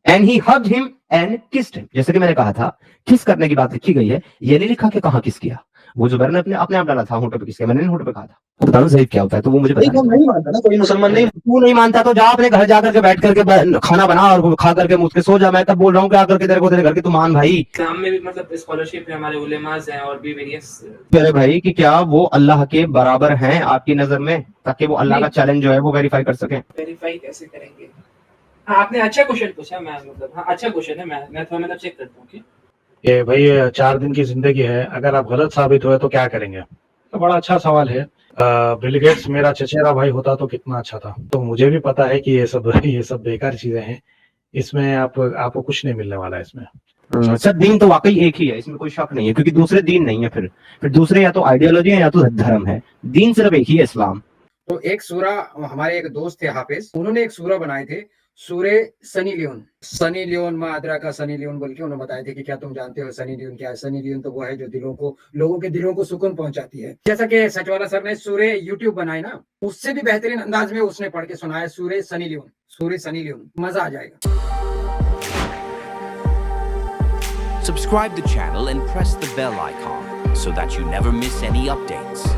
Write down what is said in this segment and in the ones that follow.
and he hugged him and kissed him. جیسے کہ میں نے کہا تھا کس کرنے کی بات لکھی گئی ہے, یہ نہیں لکھا کہ کہاں کس کیا. وہ زبیر نے اپنے آپ ڈالا تھا ہونٹوں پہ کس کیا, میں نے ہونٹوں پہ کہا تھا. بتا دو ضعیف کیا ہوتا ہے تو وہ مجھے بتا. نہیں مانتا نا کوئی مسلمان, نہیں تو نہیں مانتا تو جا اپنے گھر جا کر کے بیٹھ کر کے کھانا بنا اور کھا کر کے مجھ کے سو جا. میں تب بول رہا ہوں کہ آ کر کے تیرے کو تیرے گھر کے تو مان بھائی. اسلام میں بھی مطلب اسکالرشپ ہے, ہمارے علماء ہیں اور بھی ویریس. میرے بھائی کہ کیا وہ اللہ کے برابر ہیں آپ کی نظر میں, تاکہ وہ اللہ کا چیلنج جو ہے وہ ویریفائی کر سکیں. ویریفائی کیسے کریں گے؟ آپ نے اچھا کوشچن پوچھا, میں مطلب ہاں اچھا کوشچن ہے, میں تھوڑا مطلب چیک کرتا ہوں کہ بھائی 4 دن کی زندگی ہے, اگر آپ غلط ثابت ہوئے تو کیا کریں گے. تو بڑا اچھا سوال ہے. بل گیٹس میرا چچیرا بھائی ہوتا تو کتنا اچھا تھا. تو مجھے بھی پتا ہے کہ یہ سب بیکار چیزیں ہیں, اس میں آپ کو کچھ نہیں ملنے والا ہے. اس میں سر دین تو واقعی ایک ہی ہے, اس میں کوئی شک نہیں ہے, کیونکہ دوسرے دین نہیں ہے. پھر دوسرے یا تو آئیڈیالوجی ہے یا تو دھرم ہے, دین صرف ایک ہی ہے, اسلام. تو ایک سورہ, ہمارے ایک دوست تھے حافظ, انہوں نے ایک سورہ بنائے تھے سورہ سنی لیون ما ادرا کا سنی لیون بول کے انہوں نے بتائے تھے کہ کیا تم جانتے ہو سنی لیون کیا ہے. سنی لیون تو وہ ہے جو لوگوں کے دلوں کو سکون پہنچاتی ہے. جیسا کہ سچ والا سر نے سورہ یوٹیوب بنائی نا, اس سے بھی بہترین انداز میں اس نے پڑھ کے سنایا سورہ سنی لیون, مزہ آ جائے گا. Subscribe the channel and press the bell icon so that you never miss any updates.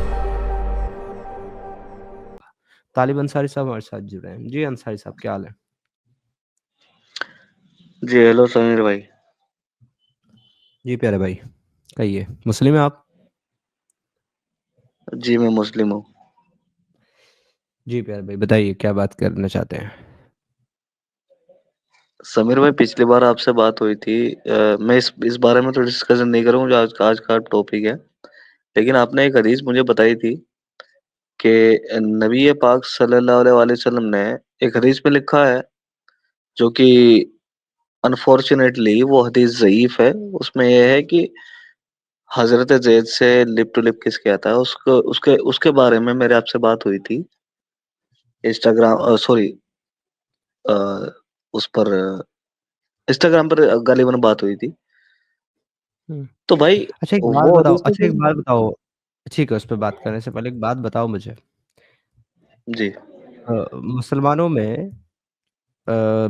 طالب انصاری صاحب ہمارے ساتھ جڑے ہیں. جی انصاری صاحب کیا حال ہے؟ جی ہیلو سمیر بھائی. جی پیارے بھائی کہیے, مسلم ہیں آپ؟ جی میں مسلم ہوں. جی پیارے بھائی بتائیے کیا بات کرنا چاہتے ہیں. سمیر بھائی پچھلی بار آپ سے بات ہوئی تھی, میں اس بارے میں تو ڈسکشن نہیں کروں جو آج کا ٹاپک ہے, لیکن آپ نے ایک حدیث مجھے بتائی تھی کہ نبی پاک صلی اللہ علیہ وسلم نے ایک حدیث میں لکھا ہے جو کہ انفارچونیٹلی وہ حدیث ضعیف ہے. اس میں یہ ہے کہ حضرت زید سے لپ ٹو لپ کس کیا تھا, اس کے بارے میں میرے آپ سے بات ہوئی تھی انسٹاگرام, سوری اس پر انسٹاگرام پر غالباً بات ہوئی تھی. تو بھائی اچھا ایک بات بتاؤ, ٹھیک ہے اس پہ بات کرنے سے پہلے ایک بات بتاؤ مجھے. جی مسلمانوں میں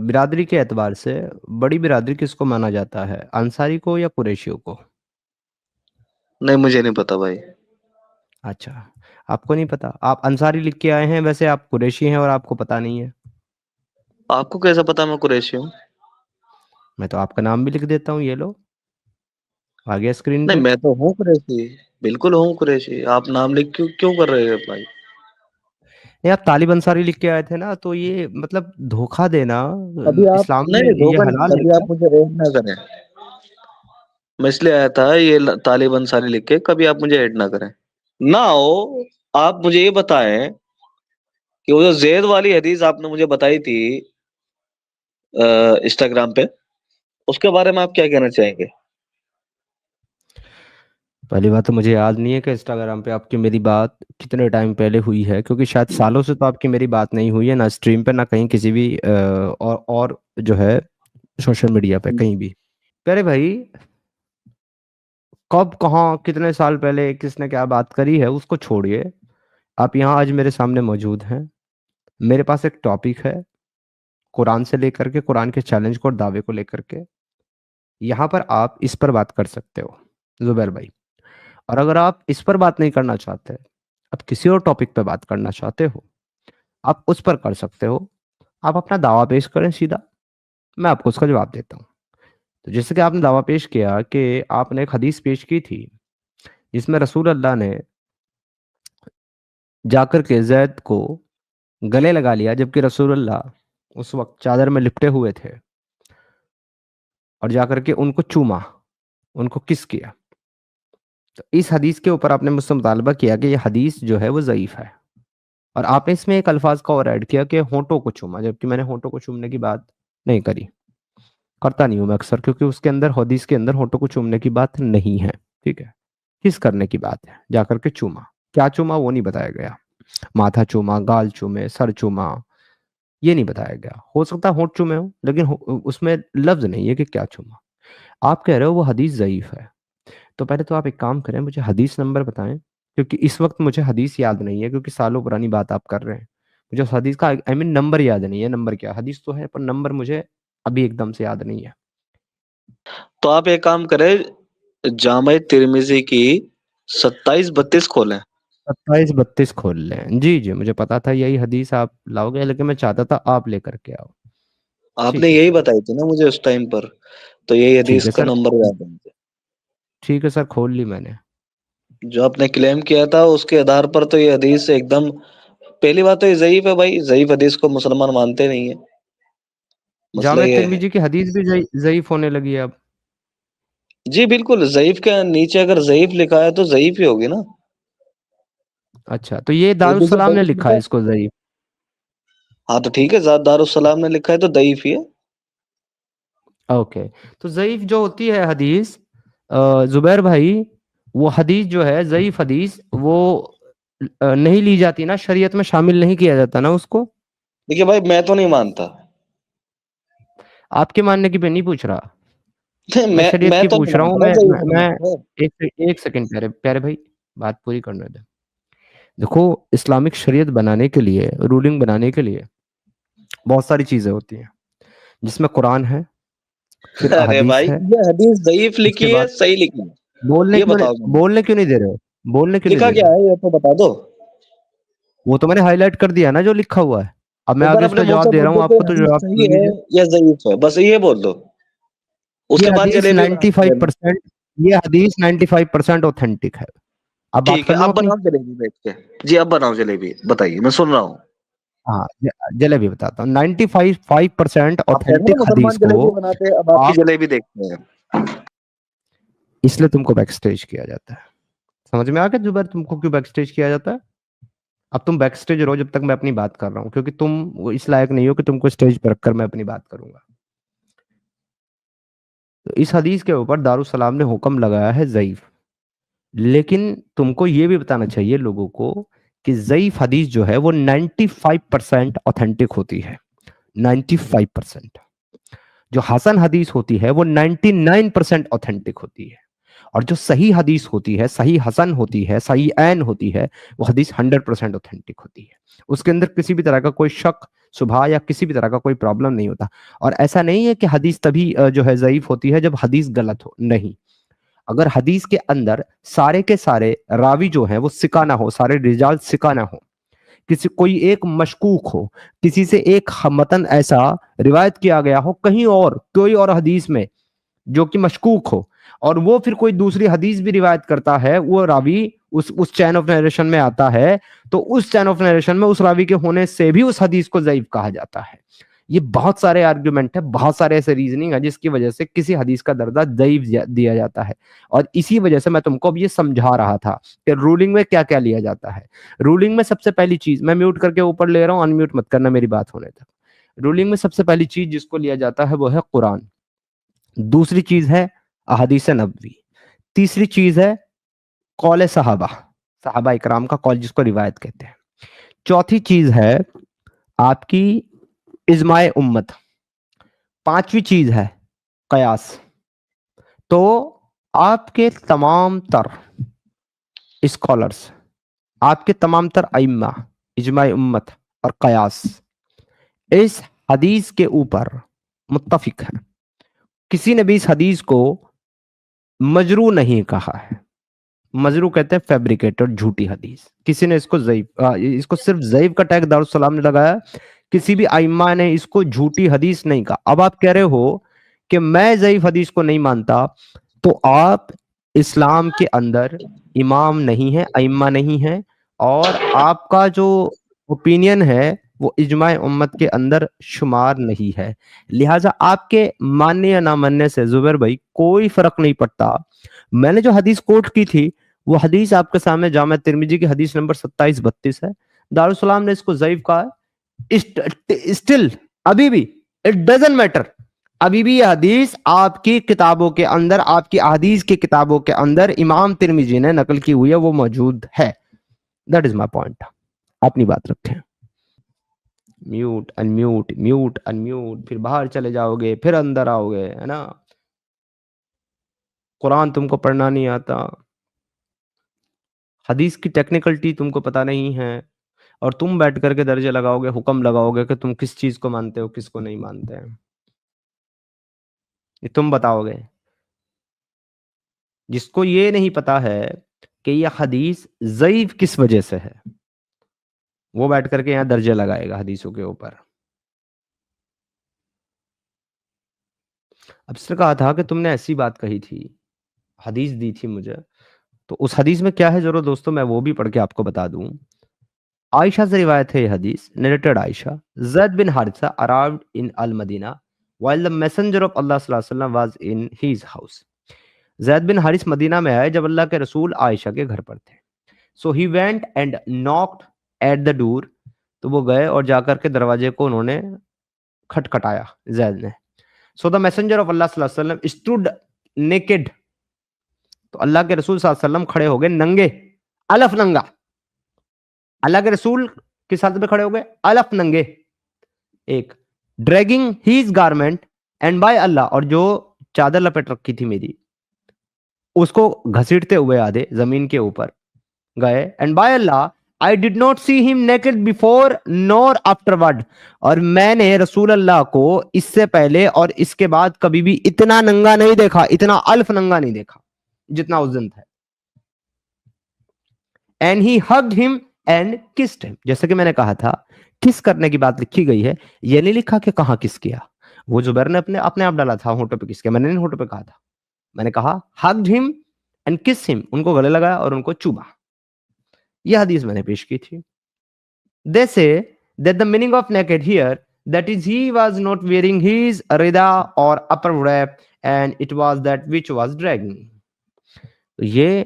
برادری کے اعتبار سے بڑی برادری کس کو مانا جاتا ہے, انصاری کو یا قریشیوں کو؟ نہیں مجھے نہیں پتا بھائی. اچھا آپ کو نہیں پتا, آپ انصاری لکھ کے آئے ہیں, ویسے آپ قریشی ہیں اور آپ کو پتا نہیں ہے. آپ کو کیسا پتا میں قریشی ہوں؟ میں تو آپ کا نام بھی لکھ دیتا ہوں, یہ لو آ گیا اسکرین پہ. نہیں میں تو ہوں قریشی, بالکل ہوں قریشی. آپ نام لکھ کیوں کر رہے ہیں بھائی؟ نہیں آپ طالب انصاری لکھ کے آئے تھے نا, تو یہ مطلب دھوکہ دینا ابھی آپ اسلام میں نہیں یہ حلال ہے ابھی کیا؟ آپ مجھے ایڈ نہ کریں. میں اس لیے آیا تھا یہ طالب انصاری لکھ کے, کبھی آپ مجھے ایڈ نہ کریں. نہ ہو آپ مجھے یہ بتائیں کہ وہ جو زید والی حدیث آپ نے مجھے بتائی تھی انسٹاگرام پہ, اس کے بارے میں آپ کیا کہنا چاہیں گے؟ پہلی بات تو مجھے یاد نہیں ہے کہ انسٹاگرام پہ آپ کی میری بات کتنے ٹائم پہلے ہوئی ہے, کیونکہ شاید سالوں سے تو آپ کی میری بات نہیں ہوئی ہے, نہ اسٹریم پہ نہ کہیں کسی بھی اور جو ہے سوشل میڈیا پہ کہیں بھی. پیارے بھائی کب کہاں کتنے سال پہلے کس نے کیا بات کری ہے اس کو چھوڑیے, آپ یہاں آج میرے سامنے موجود ہیں. میرے پاس ایک ٹاپک ہے قرآن سے لے کر کے, قرآن کے چیلنج کو اور دعوے کو لے کر کے. یہاں پر آپ اس پر بات کر سکتے ہو زبیر بھائی, اور اگر آپ اس پر بات نہیں کرنا چاہتے, آپ کسی اور ٹاپک پہ بات کرنا چاہتے ہو, آپ اس پر کر سکتے ہو. آپ اپنا دعویٰ پیش کریں سیدھا, میں آپ کو اس کا جواب دیتا ہوں. تو جیسے کہ آپ نے دعویٰ پیش کیا کہ آپ نے ایک حدیث پیش کی تھی جس میں رسول اللہ نے جا کر کے زید کو گلے لگا لیا, جبکہ رسول اللہ اس وقت چادر میں لپٹے ہوئے تھے, اور جا کر کے ان کو چوما, ان کو کس کیا. تو اس حدیث کے اوپر آپ نے مجھ سے مطالبہ کیا کہ یہ حدیث جو ہے وہ ضعیف ہے, اور آپ نے اس میں ایک الفاظ کا اور ایڈ کیا کہ ہونٹوں کو چوما, جبکہ میں نے ہونٹوں کو چومنے کی بات نہیں کری, کرتا نہیں ہوں میں اکثر, کیونکہ اس کے اندر حدیث کے اندر ہونٹوں کو چومنے کی بات نہیں ہے. ٹھیک ہے, کس کرنے کی بات ہے, جا کر کے چوما. کیا چوما وہ نہیں بتایا گیا, ماتھا چوما, گال چومے, سر چوما, یہ نہیں بتایا گیا. ہو سکتا ہے ہونٹ چومے ہو, لیکن اس میں لفظ نہیں ہے کہ کیا چوما. آپ کہہ رہے ہو وہ حدیث ضعیف ہے, تو پہلے تو آپ ایک کام کریں, مجھے حدیث نمبر بتائیں, کیونکہ اس وقت مجھے حدیث یاد نہیں ہے, کیونکہ سالوں پرانی بات آپ کر رہے ہیں. مجھے اس حدیث کا نمبر یاد نہیں ہے. نمبر کیا, حدیث تو ہے پر نمبر مجھے ابھی ایک دم سے یاد نہیں ہے. تو آپ ایک کام کریں، جامع ترمذی کی 27-32 کھولیں. 27-32 کھول لیں. جی جی مجھے پتا تھا یہی حدیث آپ لاؤ گے، لیکن میں چاہتا تھا آپ لے کر کے آؤ. آپ ٹھیک نے ہے یہی سر. بتائی تھی نا مجھے اس ٹائم پر، تو یہی ٹھیک ہے حدیث کا سر. نمبر یاد ہے مجھے. ٹھیک ہے سر، کھول لی میں نے. جو آپ نے کلیم کیا تھا اس کے آدھار پر تو یہ حدیث ایک دم، پہلی بات تو یہ ضعیف ہے بھائی، ضعیف حدیث کو مسلمان مانتے نہیں ہیں، مسئلہ جامع یہ ہے. ترمذی کی حدیث بھی ضعیف ہونے لگی ہے اب. جی بالکل، ضعیف کے نیچے اگر ضعیف لکھا ہے تو ضعیف ہی ہوگی نا. اچھا تو یہ اردو سے دارالسلام نے ضعیف لکھا لکھا ہے ہے. اس کو ضعیف. ہاں تو ٹھیک ہے، دارالسلام نے لکھا ہے تو ضعیف ہی ہے. اوکے. تو ضعیف جو ہوتی ہے حدیث زبیر بھائی، وہ حدیث جو ہے ضعیف حدیث، وہ نہیں لی جاتی نا، شریعت میں شامل نہیں کیا جاتا نا اس کو. دیکھیے بھائی، میں تو نہیں مانتا. آپ کے ماننے کی میں نہیں پوچھ رہا، میں شریعت میں کی تو پوچھ نہیں رہا مانتا ہوں. نا ضعیف میں حدیث کو. ایک سیکنڈ پیارے بھائی، بات پوری کرنے دیں. دیکھو، اسلامک شریعت بنانے کے لیے، رولنگ بنانے کے لیے بہت ساری چیزیں ہوتی ہیں، جس میں قرآن ہے، پھر ارے احادیث بھائی، ہے. یہ حدیث ضعیف اس کے لکھی ہے بعد صحیح لکھی ہے؟ یہ بتاؤ مجھے، بولنے کیوں نہیں دے رہے ہو؟ بولنے کیوں نہیں لکھا دے رہے کیا ہو؟ ہے یہ تو بتا دو. وہ تو میں نے ہائی لائٹ کر دیا نا جو لکھا ہوا ہے. اب میں ایک بار آگے اس اپنے کا منہ سے جواب دے رہا بول ہوں دو آپ کہ کو، تو حدیث جواب سن صحیح ہے لیجیے. یا ضعیف ہے، بس یہ بول دو. اس یہ کے بعد حدیث جلیبی بنا کے دینا. 95%، یہ حدیث 95% اوتھینٹک ہے. اب بات ٹھیک ہے، کر لوں اب اپنی. بناؤ جلیبی بیٹھ کے. جی اب بناؤ جلیبی، بتائیے، میں سن رہا ہوں. ہاں جلیبی بتاتا ہوں. 95% آپ کہہ رہے ہیں نا اوتھینٹک حدیث مسلمان کو جلیبی بناتے ہیں، اب آپ کی آپ، جلیبی دیکھتے ہیں. اس لیے تم کو بیک سٹیج کیا جاتا ہے. سمجھ میں آ گیا زبیر تم کو کیوں بیک سٹیج کیا جاتا ہے؟ اب تم بیک سٹیج رہو جب تک میں اپنی بات کر رہا ہوں، کیونکہ تم وہ اس لائق نہیں ہو کہ تم کو سٹیج پر رکھ کر میں اپنی بات کروں گا. تو اس حدیث کے اوپر دارالسلام نے حکم لگایا ہے ضعیف. لیکن تم کو یہ بھی بتانا چاہیے لوگوں کو کہ ضعیف حدیث جو ہے وہ 95% اوتھینٹک ہوتی ہے. 95%. جو حسن حدیث ہوتی ہے وہ 99% اوتھینٹک ہوتی ہے. اور جو صحیح حدیث ہوتی ہے، صحیح حسن ہوتی ہے، صحیح عین ہوتی ہے، وہ حدیث 100% اوتھینٹک ہوتی ہے. اس کے اندر کسی بھی طرح کا کوئی شک شبہ یا کسی بھی طرح کا کوئی پرابلم نہیں ہوتا. اور ایسا نہیں ہے کہ حدیث تبھی جو ہے ضعیف ہوتی ہے جب حدیث غلط ہو. نہیں، اگر حدیث کے اندر سارے کے سارے راوی جو ہیں وہ ثقہ نہ ہو، سارے رجال ثقہ نہ ہو، کسی کوئی ایک مشکوک ہو، کسی سے ایک متن ایسا روایت کیا گیا ہو کہیں اور کوئی اور حدیث میں جو کہ مشکوک ہو، اور وہ پھر کوئی دوسری حدیث بھی روایت کرتا ہے، وہ راوی اس چین آف نیریشن میں آتا ہے، تو اس چین آف نیریشن میں اس راوی کے ہونے سے بھی اس حدیث کو ضعیف کہا جاتا ہے. یہ بہت سارے آرگومنٹ ہے، بہت سارے ایسے ریزننگ ہے جس کی وجہ سے کسی حدیث کا درجہ ضعیف دیا جاتا ہے. اور اسی وجہ سے میں تم کو اب یہ سمجھا رہا تھا کہ رولنگ میں کیا کیا لیا جاتا ہے. رولنگ میں سب سے پہلی چیز، میں میوٹ کر کے اوپر لے رہا ہوں، ان میوٹ مت کرنا میری بات ہونے تک. رولنگ میں سب سے پہلی چیز جس کو لیا جاتا ہے وہ ہے قرآن. دوسری چیز ہے احادیث نبوی. تیسری چیز ہے قول صحابہ اکرام کا قول جس کو روایت کہتے ہیں. چوتھی چیز ہے آپ کی اجماع امت. پانچویں چیز ہے قیاس. تو آپ کے تمام تر اسکالرز، آپ کے تمام تر ائمہ، اجماع امت اور قیاس اس حدیث کے اوپر متفق ہیں. کسی نے بھی اس حدیث کو مجروح نہیں کہا ہے. مجروح کہتے ہیں فیبریکیٹڈ، جھوٹی حدیث. کسی نے اس کو ضعیف، اس کو صرف ضعیف کا ٹیگ دارالسلام نے لگایا، کسی بھی ائمہ نے اس کو جھوٹی حدیث نہیں کہا. اب آپ کہہ رہے ہو کہ میں ضعیف حدیث کو نہیں مانتا، تو آپ اسلام کے اندر امام نہیں ہیں، ائمہ نہیں ہیں، اور آپ کا جو اوپینین ہے وہ اجماع امت کے اندر شمار نہیں ہے. لہٰذا آپ کے ماننے یا نہ ماننے سے زبیر بھائی کوئی فرق نہیں پڑتا. میں نے جو حدیث کوٹ کی تھی وہ حدیث آپ کے سامنے جامع ترمذی کی حدیث نمبر 27-32 ہے. دارالسلام نے اس کو ضعیف کہا ہے. اسٹل ابھی بھی اٹ ڈزنٹ میٹر، ابھی بھی یہ حدیث آپ کی کتابوں کے اندر، آپ کی احادیث کی کتابوں کے اندر امام ترمذی نے نقل کی ہوئی ہے، وہ موجود ہے. That is my point. اپنی بات رکھیں. میوٹ ان میوٹ، میوٹ ان میوٹ، پھر باہر چلے جاؤ گے، پھر اندر آؤ گے، ہے نا. قرآن تم کو پڑھنا نہیں آتا، حدیث کی ٹیکنیکلٹی تم کو پتا نہیں ہے، اور تم بیٹھ کر کے درجے لگاؤ گے، حکم لگاؤ گے کہ تم کس چیز کو مانتے ہو، کس کو نہیں مانتے ہیں. یہ تم بتاؤ گے. جس کو یہ نہیں پتا ہے کہ یہ حدیث ضعیف کس وجہ سے ہے وہ بیٹھ کر کے یہاں درجے لگائے گا حدیثوں کے اوپر. اب اس نے کہا تھا کہ تم نے ایسی بات کہی تھی, حدیث دی تھی مجھے, تو اس حدیث میں کیا ہے ضرور دوستوں میں وہ بھی پڑھ کے آپ کو بتا دوں. عائشہ سے روایت ہے یہ حدیث, narrated Aisha, Zaid bin Haritha arrived in المدینہ while the messenger of Allah صلی اللہ علیہ وسلم was in his house. زید بن حارث مدینہ میں آئے جب اللہ کے رسول عائشہ کے گھر پر تھے. So he went and knocked at the door. تو وہ گئے اور جا کر کے دروازے کو انہوں نے کھٹکھٹایا زید نے. So the messenger of Allah صلی اللہ علیہ وسلم stood naked. تو اللہ کے رسول صلی اللہ علیہ وسلم کھڑے ہو گئے ننگے, الف ننگا. اللہ کے رسول کس حالت میں کھڑے ہو گئے؟ الف ننگے. ایک dragging his garment and by اللہ, اور جو چادر لپیٹ رکھی تھی میری اس کو گھسیٹتے ہوئے آدھے زمین کے اوپر گئے. and by Allah I did not see him naked before nor afterward. اور میں نے رسول اللہ کو اس سے پہلے اور اس کے بعد کبھی بھی اتنا ننگا نہیں دیکھا, اتنا الف ننگا نہیں دیکھا جتنا اس دن تھا. and he hugged him and kissed him. جیسے کہ میں نے کہا تھا کس کرنے کی بات لکھی گئی ہے, یہ نہیں لکھا کہ کہاں کس کیا. وہ زبیر نے اپنے آپ ڈالا تھا ہونٹوں پہ کس کیا, میں نے نہیں ہونٹوں پہ کہا تھا. میں نے کہا hugged him and kissed him, ان کو گلے لگایا اور ان کو چوما. یہ حدیث میں نے پیش کی تھی. They say that the meaning of naked here, that is he was not wearing his rida or upper wrap and it was that which was dragging. یہ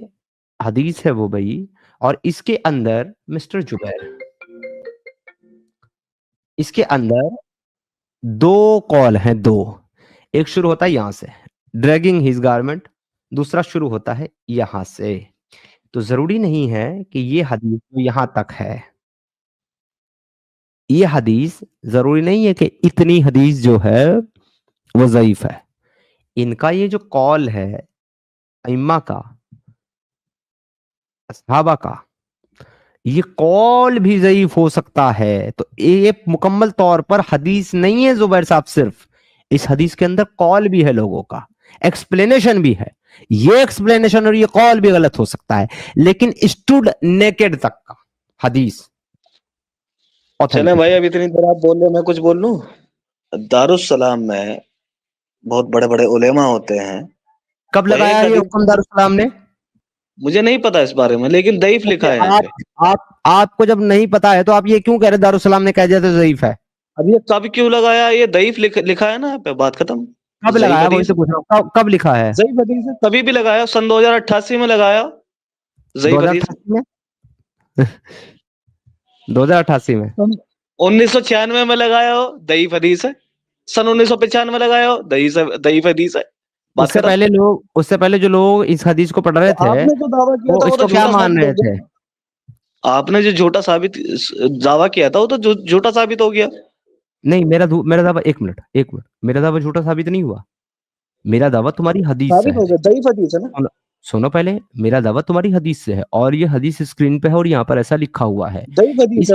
حدیث ہے وہ بھائی, اور اس کے اندر مسٹر جبیر, اس کے اندر دو قول ہیں, دو. ایک شروع ہوتا ہے یہاں سے dragging his garment, دوسرا شروع ہوتا ہے یہاں سے. تو ضروری نہیں ہے کہ یہ حدیث یہاں تک ہے. یہ حدیث ضروری نہیں ہے کہ اتنی حدیث جو ہے وہ ضعیف ہے. ان کا یہ جو قول ہے ائمہ کا, صحابہ کا, یہ قول بھی ضعیف ہو سکتا ہے. تو یہ مکمل طور پر حدیث نہیں ہے زبیر صاحب, صرف اس حدیث کے اندر قول بھی ہے لوگوں کا, ایکسپلینیشن بھی ہے. یہ ایکسپلینیشن اور یہ قول بھی غلط ہو سکتا ہے, لیکن اسٹوڈ نیکڈ تک کا حدیث. چلیں بھائی, اب اتنی دیر آپ بول رہے, میں کچھ بول لوں. دارالسلام میں بہت بڑے بڑے علماء ہوتے ہیں. کب لگایا یہ حکم دارالسلام نے؟ مجھے نہیں پتا اس بارے میں, لیکن ضعیف لکھا ہے. آپ کو جب نہیں پتا ہے تو آپ یہ کیوں کہہ رہے دارالسلام نے کہہ دیا تو ضعیف ہے؟ اب یہ کب کیوں لگایا, یہ ضعیف لکھا ہے نا, پہ بات ختم. کب لگایا وہی سے پوچھ رہا ہوں, کب لکھا ہے؟ ضعیف حدیث ہے, کبھی بھی لگایا, سن 2088 میں لگایا. ضعیف حدیث 2088 میں 1996 میں لگایا ہو, ضعیف حدیث ہے. سن 1995 میں لگایا ہو, ضعیف حدیث ہے. اس سے پہلے جو لوگ اس حدیث کو پڑھ رہے تھے آپ نے جو دعویٰ کیا تھا وہ تو کیا مان رہے تھے؟ آپ نے جو جھوٹا ثابت دعویٰ کیا تھا وہ تو جھوٹا ثابت ہو گیا. نہیں, میرا دعویٰ ایک منٹ, میرا دعویٰ جھوٹا ثابت نہیں ہوا. میرا دعویٰ تمہاری حدیث سے ہے. ضعیف حدیث ہے نا. سنو پہلے, میرا دعویٰ تمہاری حدیث سے ہے اور یہ حدیث اسکرین پہ ہے اور یہاں پر ایسا لکھا ہوا ہے. اس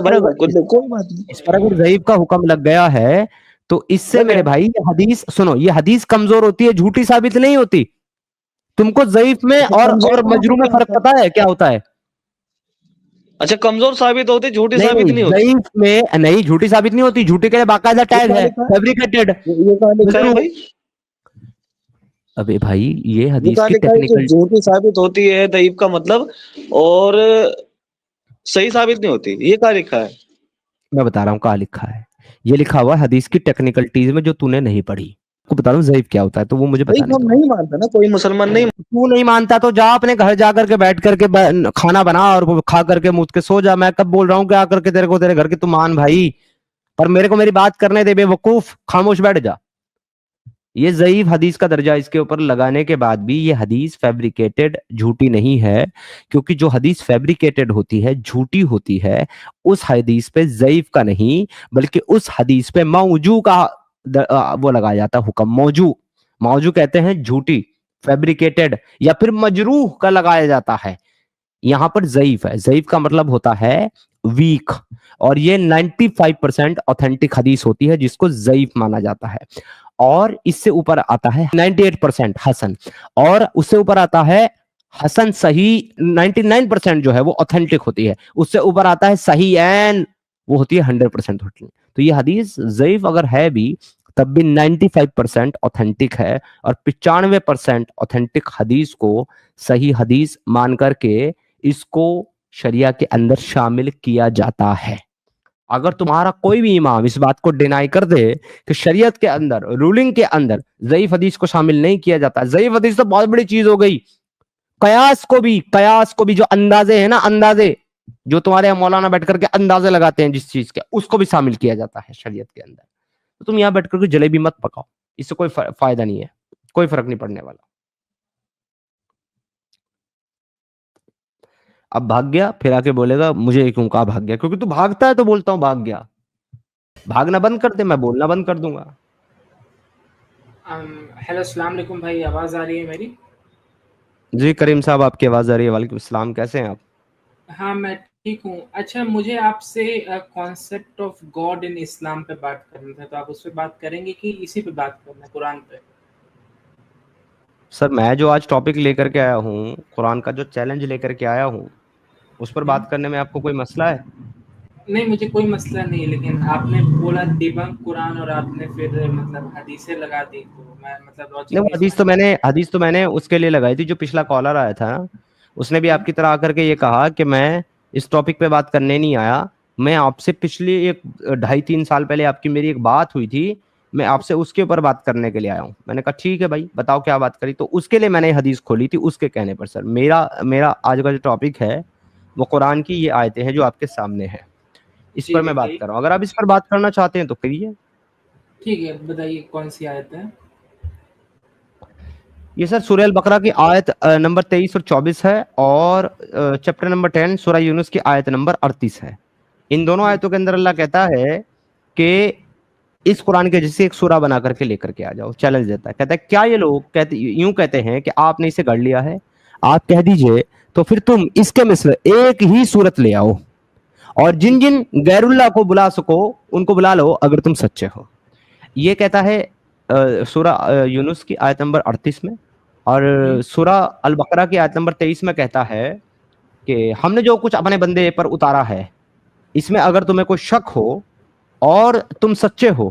پر اگر ضعیف کا حکم لگ گیا ہے تو اس سے میرے بھائی یہ حدیث سنو, یہ حدیث کمزور ہوتی ہے, جھوٹی ثابت نہیں ہوتی. تم کو ضعیف میں اور مجروح میں فرق پتا ہے کیا ہوتا ہے؟ اچھا, کمزور ثابت ہوتی, جھوٹی ثابت نہیں ہوتی. ضعیف میں نہیں, جھوٹی ثابت نہیں ہوتی. جھوٹی کے لیے باقاعدہ ٹیگ ہے, فیبریکیٹڈ. ابے بھائی یہ حدیث کی ٹیکنیکل جھوٹی ثابت ہوتی ہے ضعیف کا مطلب, اور صحیح ثابت نہیں ہوتی. یہ کہاں لکھا ہے؟ میں بتا رہا ہوں کہاں لکھا ہے. یہ لکھا ہوا ہے حدیث کی ٹیکنیکلٹیز میں جو تو نے نہیں پڑھی. کو بتا رہا ہوں ضعیف کیا ہوتا ہے, تو وہ مجھے بتا نہیں مانتا نا کوئی مسلمان. نہیں, تو نہیں مانتا تو جا اپنے گھر جا کر کے بیٹھ کر کے کھانا بنا اور کھا کر کے مجھ کے سو جا. میں کب بول رہا ہوں کہ آ کر کے تیرے کو تیرے گھر کے تو مان بھائی, پر میرے کو میری بات کرنے دے. بے وقوف, خاموش بیٹھ جا. یہ ضعیف حدیث کا درجہ اس کے اوپر لگانے کے بعد بھی یہ حدیث فیبریکیٹڈ, جھوٹی نہیں ہے. کیونکہ جو حدیث فیبریکیٹڈ ہوتی ہے, جھوٹی ہوتی ہے, اس حدیث پہ ضعیف کا نہیں بلکہ اس حدیث پہ موضوع کا وہ لگایا جاتا ہے حکم. موضوع کہتے ہیں جھوٹی, فیبریکیٹڈ یا پھر مجروح کا لگایا جاتا ہے. یہاں پر ضعیف ہے, ضعیف کا مطلب ہوتا ہے ویک, اور یہ 95% آتھینٹک حدیث ہوتی ہے جس کو ضعیف مانا جاتا ہے. اور اس سے اوپر آتا ہے 98% حسن, اور اس سے اوپر آتا ہے حسن صحیح 99% جو ہے وہ اوتھینٹک ہوتی ہے, اس سے اوپر آتا ہے صحیح عین, وہ ہوتی ہے 100% ہوتی ہے. تو یہ حدیث ضعیف اگر ہے بھی تب بھی 95% اوتھینٹک ہے, اور 95% اوتھینٹک حدیث کو صحیح حدیث مان کر کے اس کو شریعہ کے اندر شامل کیا جاتا ہے. اگر تمہارا کوئی بھی امام اس بات کو ڈینائی کر دے کہ شریعت کے اندر رولنگ کے اندر ضعیف حدیث کو شامل نہیں کیا جاتا, ضعیف حدیث تو بہت بڑی چیز ہو گئی, قیاس کو بھی جو اندازے ہیں نا, اندازے جو تمہارے یہاں مولانا بیٹھ کر کے اندازے لگاتے ہیں جس چیز کے, اس کو بھی شامل کیا جاتا ہے شریعت کے اندر. تو تم یہاں بیٹھ کر کے جلیبی مت پکاؤ, اس سے کوئی فائدہ نہیں ہے, کوئی فرق نہیں پڑنے والا. اب بھاگ گیا, پھر آ کے بولے گا مجھے کیوں کہا بھاگ گیا, کیونکہ تو بھاگتا ہے تو بولتا ہوں بھاگ گیا. بھاگنا بند کر دے, میں بولنا بند کر دوں گا. ہیلو السلام علیکم بھائی, آواز آ رہی ہے میری؟ جی کریم صاحب آپ کی آواز آ رہی ہے. وعلیکم السلام, کیسے ہیں آپ؟ ہاں میں ٹھیک ہوں. اچھا مجھے آپ سے کانسیپٹ آف گاڈ ان اسلام پہ بات کرنا تھا, تو آپ اس پہ بات کریں گے کہ اسی پہ بات کرنا ہے, قرآن پہ؟ سر میں جو آج ٹاپک لے کر کے آیا ہوں, قرآن کا جو چیلنج لے کر کے آیا ہوں, اس پر بات کرنے میں آپ کو کوئی مسئلہ ہے؟ نہیں مجھے کوئی مسئلہ نہیں ہے, لیکن آپ نے بولا ڈیبنک قرآن اور آپ نے پھر مطلب حدیثیں لگا دی, تو میں مطلب نہیں, وہ حدیث تو میں نے اس کے لیے لگائی تھی جو پچھلا کالر آیا تھا, اس نے بھی آپ کی طرح آ کر کے یہ کہا کہ میں اس ٹاپک پہ بات کرنے نہیں آیا, میں آپ سے پچھلی ایک 2.5-3 سال پہلے آپ کی میری ایک بات ہوئی تھی, میں آپ سے اس کے اوپر بات کرنے کے لیے آیا ہوں. میں نے کہا ٹھیک ہے بھائی بتاؤ کیا بات کری, تو اس کے لیے میں نے حدیث کھولی تھی اس کے کہنے پر. سر میرا آج کا جو ٹاپک ہے وہ قرآن کی یہ آیتیں ہیں جو آپ کے سامنے ہیں, اس پر میں بات کر رہا ہوں. اگر آپ اس پر بات کرنا چاہتے ہیں تو کریے. ٹھیک ہے, بتائیے کون سی آیت ہے؟ یہ سر سورہ البقرہ کی آیت نمبر 23 اور 24 ہے, اور چیپٹر نمبر 10 سورہ یونس کی آیت نمبر 38 ہے. ان دونوں آیتوں کے اندر اللہ کہتا ہے کہ اس قرآن کے جیسے ایک سورہ بنا کر کے لے کر کے آ جاؤ, چیلنج دیتا ہے. کہتا ہے کیا یہ لوگ یوں کہتے ہیں کہ آپ نے اسے گڑھ لیا ہے, آپ کہہ دیجئے تو پھر تم اس کے مثل ایک ہی صورت لے آؤ, اور جن جن غیر اللہ کو بلا سکو ان کو بلا لو اگر تم سچے ہو. یہ کہتا ہے سورہ یونس کی آیت نمبر 38 میں, اور سورہ البقرہ کی آیت نمبر 23 میں کہتا ہے کہ ہم نے جو کچھ اپنے بندے پر اتارا ہے اس میں اگر تمہیں کوئی شک ہو اور تم سچے ہو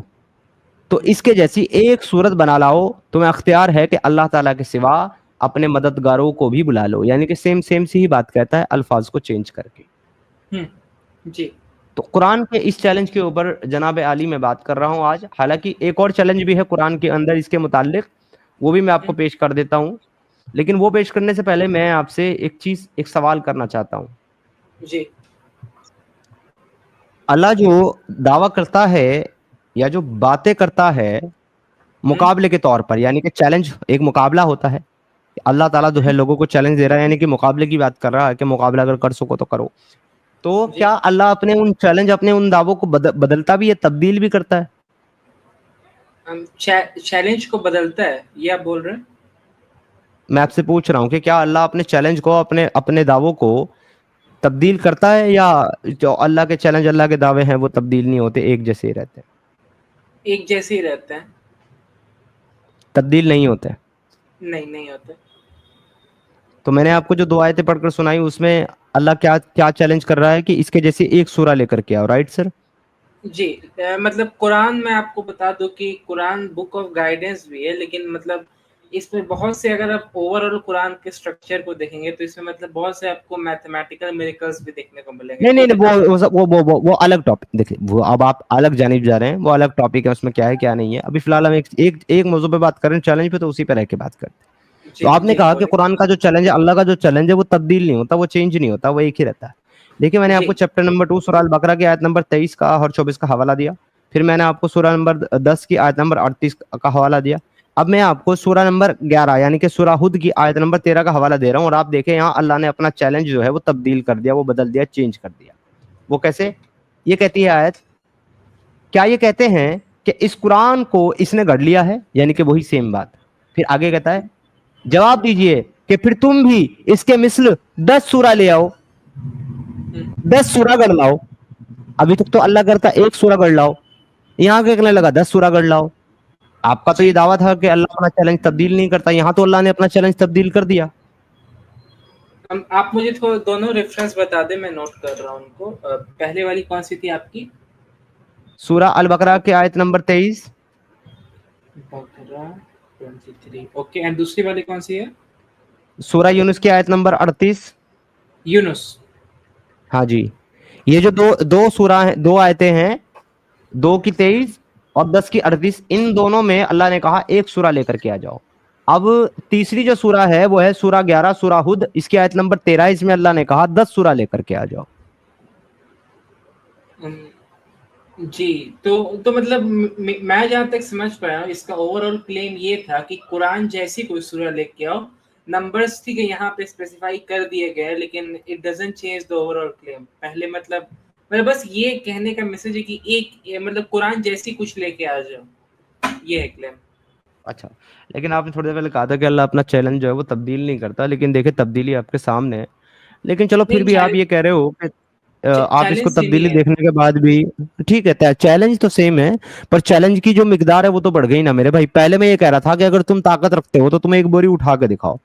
تو اس کے جیسی ایک صورت بنا لاؤ, تمہیں اختیار ہے کہ اللہ تعالیٰ کے سوا اپنے مددگاروں کو بھی بلا لو. یعنی کہ سیم سی ہی بات کہتا ہے, الفاظ کو چینج کر کے. جی تو قرآن کے اس چیلنج کے اوپر جناب عالی میں بات کر رہا ہوں آج. حالانکہ ایک اور چیلنج بھی ہے قرآن کے اندر اس کے متعلق, وہ بھی میں آپ کو پیش کر دیتا ہوں, لیکن وہ پیش کرنے سے پہلے میں آپ سے ایک سوال کرنا چاہتا ہوں. جی اللہ جو دعویٰ کرتا ہے یا جو باتیں کرتا ہے مقابلے کے طور پر, یعنی کہ چیلنج ایک مقابلہ ہوتا ہے, اللہ تعالیٰ جو ہے لوگوں کو چیلنج دے رہا ہے, یعنی کہ مقابلے کی بات کر رہا ہے کہ مقابلہ اگر کر سکو تو کرو. تو کیا اللہ اپنے ان چیلنج اپنے ان دعووں کو بدلتا بھی ہے, تبدیل بھی کرتا ہے؟ چیلنج کو بدلتا ہے یہ آپ بول رہے ہیں؟ میں آپ سے پوچھ رہا ہوں کہ کیا اللہ اپنے چیلنج کو اپنے دعووں کو تبدیل کرتا ہے, یا جو اللہ کے چیلنج اللہ کے دعوے ہیں وہ تبدیل نہیں ہوتے, ایک جیسے ہی رہتے ہیں؟ ایک جیسے ہی رہتے ہیں, تبدیل نہیں ہوتے. نہیں ہوتے. تو میں نے آپ کو جو 2 آیتیں پڑھ کر سنائی اس میں اللہ کیا چیلنج کر رہا ہے کہ اس کے جیسے ایک سورہ لے کر کے آؤ, رائٹ سر؟ جی مطلب قرآن میں آپ کو بتا دوں کہ قرآن بک آف گائیڈنس بھی ہے, لیکن مطلب اس میں بہت سے, اگر آپ اوور آل قرآن کے اسٹرکچر کو دیکھیں گے تو اس میں مطلب بہت سے آپ کو میتھمیٹیکل میریکلز بھی دیکھنے کو ملیں گے. نہیں وہ الگ ٹاپک, دیکھیں وہ اب آپ الگ جانب جا رہے ہیں, وہ الگ ٹاپک ہے, اس میں کیا ہے کیا نہیں ہے. ابھی فی الحال ہم ایک موضوع پہ بات کر رہے ہیں, چیلنج پہ, تو اسی پہ رہ کے بات کرتے ہیں. تو آپ نے کہا کہ قرآن کا جو چیلنج ہے, اللہ کا جو چیلنج ہے وہ تبدیل نہیں ہوتا, وہ چینج نہیں ہوتا, وہ ایک ہی رہتا ہے. دیکھیں میں نے آپ کو چیپٹر نمبر 2 سورہ البقرہ کی آیت نمبر 23 کا اور 24 کا حوالہ دیا, پھر میں نے آپ کو سورہ نمبر 10 کی آیت نمبر 38 کا حوالہ دیا. اب میں آپ کو سورہ نمبر 11 یعنی کہ سورہ ہود کی آیت نمبر 13 کا حوالہ دے رہا ہوں, اور آپ دیکھیں یہاں اللہ نے اپنا چیلنج جو ہے وہ تبدیل کر دیا, وہ بدل دیا, چینج کر دیا. وہ کیسے؟ یہ کہتی ہے آیت, کیا یہ کہتے ہیں کہ اس قرآن کو اس نے گڑھ لیا ہے, یعنی کہ وہی سیم بات. پھر آگے کہتا ہے جواب دیجئے کہ پھر تم بھی اس کے مثل 10 سورہ لے آؤ, 10 سورہ گڑھ لاؤ. ابھی تک تو اللہ کرتا ایک سورہ گڑھ لاؤ, یہاں کہنے لگا 10 سورہ گڑھ لاؤ. آپ کا تو یہ دعویٰ تھا کہ اللہ اپنا چیلنج تبدیل نہیں کرتا, یہاں تو اللہ نے اپنا چیلنج تبدیل کر دیا. آپ مجھے تھوڑا دونوں ریفرنس بتا دیں, میں نوٹ کر رہا ہوں ان کو. پہلے والی کون سی تھی آپ کی؟ سورہ البقرہ کے آیت نمبر 23. بقرہ 23. اوکے, اینڈ دوسری والی کون سی ہے؟ سورہ یونس کی آیت نمبر 38. یونس. ہاں جی, یہ جو دو سورہ ہیں, 2 آیتیں ہیں, 2 کی 23 اور 10 کی 38, ان دونوں میں اللہ نے کہا ایک سورہ لے کر کے آ جاؤ. اب تیسری جو سورہ ہے وہ ہے سورہ 11, سورہ ہود, اس کی آیت نمبر 13, اس میں اللہ نے کہا 10 سورہ لے کر کے آ جاؤ. جی, تو مطلب میں جہاں تک سمجھ پایا ہوں اس کا اوور آل کلیم یہ تھا کہ قرآن جیسی کوئی سورہ لے کے آؤ. نمبرز تھی کہ یہاں پہ اسپیسیفائی کر دیے گئے, لیکن it doesn't change the overall claim. پہلے مطلب بس یہ کہنے کا میسج ہے کہ ایک مطلب قرآن جیسی کچھ لے کے آ جاؤ, یہ ہے کلیم. اچھا, لیکن آپ نے تھوڑی دیر پہلے کہا تھا کہ اللہ اپنا چیلنج جو ہے وہ تبدیل نہیں کرتا, لیکن دیکھیں تبدیلی آپ کے سامنے ہے. لیکن چلو پھر بھی آپ یہ کہہ رہے ہو کہ آپ اس کو تبدیلی دیکھنے کے بعد بھی ٹھیک ہے, چیلنج تو سیم ہے, پر چیلنج کی جو مقدار ہے وہ تو بڑھ گئی نا میرے بھائی. پہلے میں یہ کہہ رہا تھا کہ اگر تم طاقت رکھتے ہو تو تم ایک بوری اٹھا کے دکھاؤ,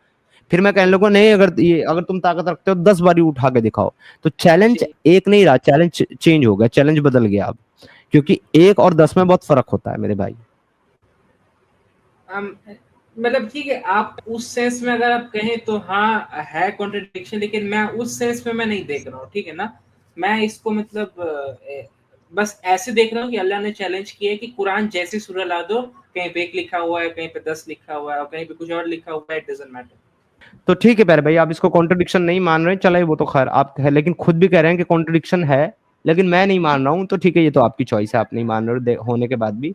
پھر میں کہنے لگا نہیں اگر تم طاقت رکھتے ہو 10 باری اٹھا کے دکھاؤ. تو چیلنج ایک نہیں رہا, چیلنج چینج ہو گیا, چیلنج بدل گیا اب, کیونکہ 1 اور 10 میں بہت فرق ہوتا ہے میرے بھائی. مطلب ٹھیک ہے, آپ اس سینس میں اگر آپ کہیں تو ہاں ہے کنٹرڈکشن, لیکن میں اس سینس میں نہیں دیکھ رہا ہوں, ٹھیک ہے نا. میں اس کو مطلب بس ایسے دیکھ رہا ہوں کہ اللہ نے چیلنج کیا ہے کہ قرآن جیسی سورہ لا دو, کہیں پہ 1 لکھا ہوا ہے, کہیں پہ 10 لکھا ہوا ہے, اور کہیں پہ کچھ اور لکھا ہوا ہے, اٹ ڈزنٹ میٹر. تو ٹھیک ہے پیارے بھائی, آپ اس کو کانٹرڈکشن نہیں مان رہے, چلے وہ تو خیر آپ ہے, لیکن خود بھی کہہ رہے ہیں کہ کانٹرڈکشن ہے, لیکن میں نہیں مان رہا ہوں. تو ٹھیک ہے, یہ تو آپ کی چوائس ہے, آپ نہیں مان رہے ہونے کے بعد بھی.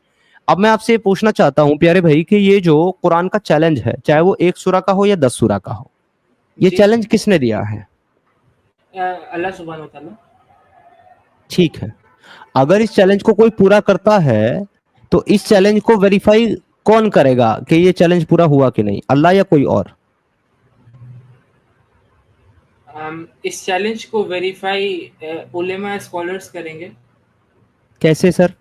اب میں آپ سے یہ پوچھنا چاہتا ہوں پیارے بھائی کہ یہ جو قرآن کا چیلنج ہے, چاہے وہ 1 سورہ کا ہو یا 10 سورہ کا ہو, یہ چیلنج کس نے دیا ہے؟ اللہ سبحانہ و تعالیٰ. ٹھیک ہے, اگر اس چیلنج کو کوئی پورا کرتا ہے تو اس چیلنج کو ویریفائی کون کرے گا کہ یہ چیلنج پورا ہوا کہ نہیں, اللہ یا کوئی اور؟ اس چیلنج کو ویریفائی علماء اسکالرز کریں گے. کیسے سر؟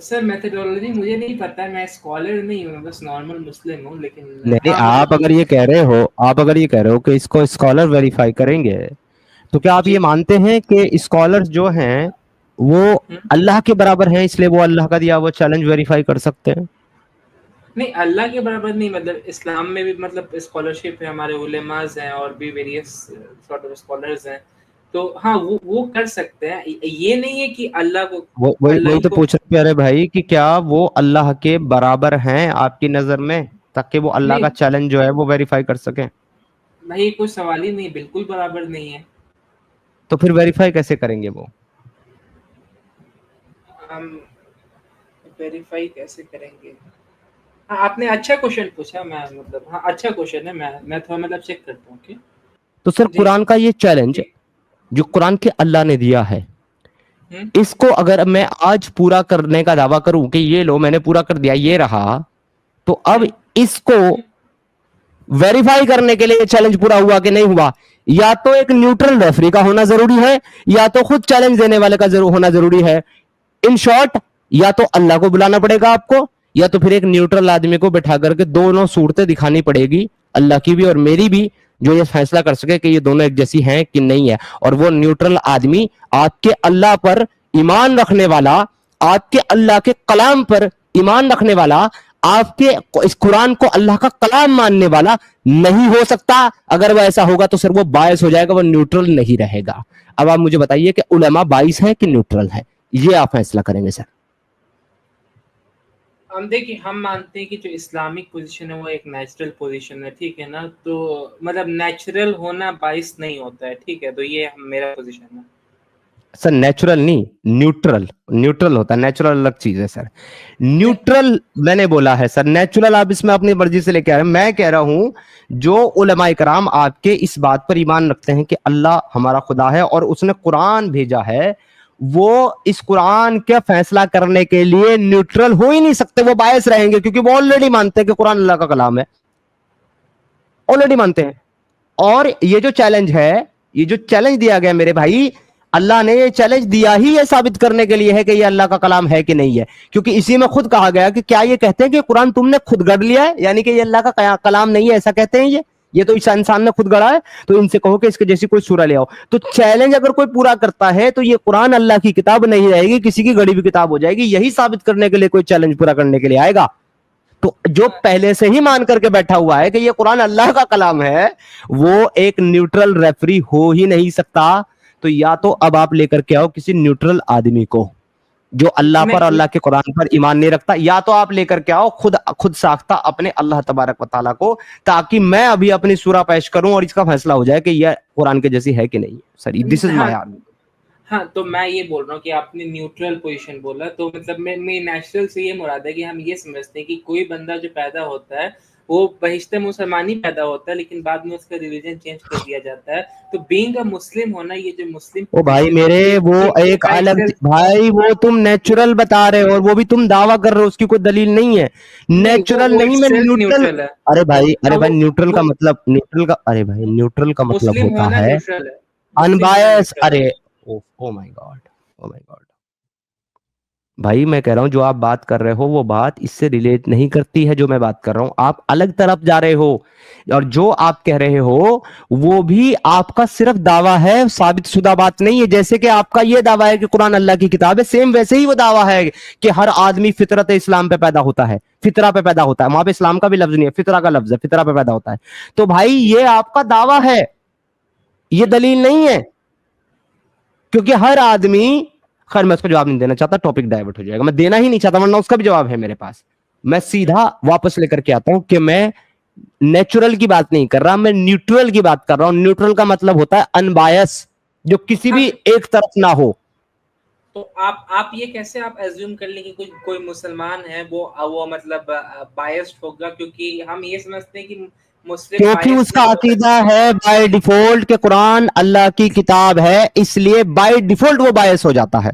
سر میتھڈولوجی مجھے نہیں پتا, میں اسکالر نہیں ہوں, بس نارمل مسلم ہوں. لیکن نہیں, آپ اگر یہ کہہ رہے ہو کہ اس کو اسکالر ویریفائی کریں گے, تو کیا آپ یہ مانتے ہیں کہ اسکالر جو ہیں وہ اللہ کے برابر ہیں, اس لیے وہ اللہ کا دیا وہ چیلنج ویریفائی کر سکتے ہیں؟ نہیں, اللہ کے برابر نہیں, مطلب اسلام میں بھی مطلب اسکالرشپ ہے, ہمارے علماء ہیں اور بھی ویریس سارٹ آف اسکالرز ہیں, تو ہاں وہ کر سکتے ہیں. یہ نہیں ہے کہ اللہ کو وہی تو پوچھ رہے پیارے بھائی کہ کیا وہ اللہ کے برابر ہیں آپ کی نظر میں, تاکہ وہ اللہ کا چیلنج جو ہے وہ ویریفائی کر سکیں؟ بھائی کوئی سوال ہی نہیں, بالکل برابر نہیں ہے. تو پھر ویریفائی کیسے کریں گے وہ؟ ویریفائی کیسے کریں گے؟ آپ نے اچھا کوشچن پوچھا, میں مطلب ہاں اچھا کوشچن ہے, میں تھوڑا مطلب چیک کرتا ہوں. تو سر قرآن کا یہ چیلنج جو قرآن کے اللہ نے دیا ہے, اس کو اگر میں آج پورا کرنے کا دعویٰ کروں کہ یہ لو میں نے پورا کر دیا, یہ رہا, تو اب اس کو ویریفائی کرنے کے لیے یہ چیلنج پورا ہوا کہ نہیں ہوا, یا تو ایک نیوٹرل ریفری کا ہونا ضروری ہے, یا تو خود چیلنج دینے والے کا ہونا ضروری ہے. ان شارٹ, یا تو اللہ کو بلانا پڑے گا آپ کو, یا تو پھر ایک نیوٹرل آدمی کو بٹھا کر کے دونوں صورتیں دکھانی پڑے گی, اللہ کی بھی اور میری بھی, جو یہ فیصلہ کر سکے کہ یہ دونوں ایک جیسی ہیں کہ نہیں ہے. اور وہ نیوٹرل آدمی آپ کے اللہ پر ایمان رکھنے والا, آپ کے اللہ کے کلام پر ایمان رکھنے والا, آپ کے اس قرآن کو اللہ کا کلام ماننے والا نہیں ہو سکتا. اگر وہ ایسا ہوگا تو سر وہ باعث ہو جائے گا, وہ نیوٹرل نہیں رہے گا. اب آپ مجھے بتائیے کہ علماء باعث ہیں کہ نیوٹرل ہے, یہ آپ فیصلہ کریں گے سر. ہم دیکھیں, ہم مانتے ہیں کہ جو اسلامک پوزیشن ہے وہ ایک نیچرل پوزیشن ہے, ٹھیک ہے نا. تو مطلب نیچرل ہونا باعث نہیں ہوتا ہے, ٹھیک ہے. تو یہ میرا پوزیشن ہے سر. نیچرل نہیں, نیوٹرل ہوتا ہے, نیچرل الگ چیز ہے سر. نیوٹرل میں نے بولا ہے سر, نیچرل آپ اس میں اپنی مرضی سے لے کے آ رہے ہیں. میں کہہ رہا ہوں جو علماء کرام آپ کے اس بات پر ایمان رکھتے ہیں کہ اللہ ہمارا خدا ہے اور اس نے قرآن بھیجا ہے, وہ اس قرآن کا فیصلہ کرنے کے لیے نیوٹرل ہو ہی نہیں سکتے, وہ باعث رہیں گے, کیونکہ وہ آلریڈی مانتے ہیں کہ قرآن اللہ کا کلام ہے, آلریڈی مانتے ہیں. اور یہ جو چیلنج ہے, یہ جو چیلنج دیا گیا میرے بھائی, اللہ نے یہ چیلنج دیا ہی یہ ثابت کرنے کے لیے ہے کہ یہ اللہ کا کلام ہے کہ نہیں ہے, کیونکہ اسی میں خود کہا گیا کہ کیا یہ کہتے ہیں کہ قرآن تم نے خود گڑھ لیا ہے, یعنی کہ یہ اللہ کا کلام نہیں ہے, ایسا کہتے ہیں یہ تو اس انسان نے خود گڑھا ہے, تو ان سے کہو کہ اس کے جیسی کوئی سورہ لے آؤ. تو چیلنج اگر کوئی پورا کرتا ہے تو یہ قرآن اللہ کی کتاب نہیں رہے گی, کسی کی گڑھی ہوئی کتاب ہو جائے گی. یہی ثابت کرنے کے لیے کوئی چیلنج پورا کرنے کے لیے آئے گا. تو جو پہلے سے ہی مان کر کے بیٹھا ہوا ہے کہ یہ قرآن اللہ کا کلام ہے, وہ ایک نیوٹرل ریفری ہو ہی نہیں سکتا. تو یا تو اب آپ لے کر کے آؤ کسی نیوٹرل آدمی کو جو اللہ پر, اللہ کے قرآن پر ایمان نہیں رکھتا, یا تو آپ لے کر کے آؤ خود ساختہ اپنے اللہ تبارک و تعالیٰ کو, تاکہ میں ابھی اپنی سورہ پیش کروں اور اس کا فیصلہ ہو جائے کہ یہ قرآن کے جیسی ہے کہ نہیں. سر دس از مائی آرگومنٹ. ہاں تو میں یہ بول رہا ہوں کہ آپ نے نیوٹرل پوزیشن بولا, تو مطلب میں نیچرل سے یہ مراد ہے کہ ہم یہ سمجھتے ہیں کہ کوئی بندہ جو پیدا ہوتا ہے وہ بہشتہ مسلمان ہی پیدا ہوتا ہے, لیکن بعد میں اس کا ریلیجن چینج کر دیا جاتا ہے. تو بینگ اے مسلم ہونا, یہ جو مسلم او بھائی میرے, وہ ایک الگ بھائی, وہ تم نیچرل بتا رہے ہو اور وہ بھی تم دعویٰ کر رہے ہو, اس کی کوئی دلیل نہیں ہے. نیچرل نہیں, میں نیوٹرل. ارے بھائی نیوٹرل کا مطلب, نیوٹرل کا مطلب ہوتا ہے انبائس. ارے او مائی گاڈ بھائی, میں کہہ رہا ہوں جو آپ بات کر رہے ہو وہ بات اس سے ریلیٹ نہیں کرتی ہے جو میں بات کر رہا ہوں. آپ الگ طرف جا رہے ہو, اور جو آپ کہہ رہے ہو وہ بھی آپ کا صرف دعویٰ ہے, ثابت شدہ بات نہیں ہے. جیسے کہ آپ کا یہ دعویٰ ہے کہ قرآن اللہ کی کتاب ہے, سیم ویسے ہی وہ دعویٰ ہے کہ ہر آدمی فطرت اسلام پہ پیدا ہوتا ہے, فطرہ پہ پیدا ہوتا ہے. وہاں پہ اسلام کا بھی لفظ نہیں ہے, فطرہ کا لفظ ہے, فطرہ پہ پیدا ہوتا ہے. تو بھائی یہ آپ کا دعویٰ ہے, یہ دلیل نہیں ہے, کیونکہ ہر آدمی, خیر میں اس کا جواب نہیں دینا چاہتا, ٹاپک ڈائیورٹ ہو جائے گا, میں دینا ہی نہیں چاہتا, ورنہ اس کا بھی جواب ہے میرے پاس. میں سیدھا واپس لے کر کے آتا ہوں کہ میں نیچرل کی بات نہیں کر رہا, میں نیوٹرل کی بات کر رہا ہوں. نیوٹرل کا مطلب ہوتا ہے انبائس, جو کسی بھی ایک طرف نہ ہو. تو آپ یہ کیسے آپ ایزیوم کر لیں کہ کوئی مسلمان ہے وہ مطلب بائسڈ ہوگا, کیونکہ ہم یہ سمجھتے ہیں کہ مسلم, کیونکہ اس کا عقیدہ ہے بائی ڈیفالٹ کہ قرآن اللہ کی کتاب ہے, اس لیے بائی ڈیفالٹ وہ باعث ہو جاتا ہے.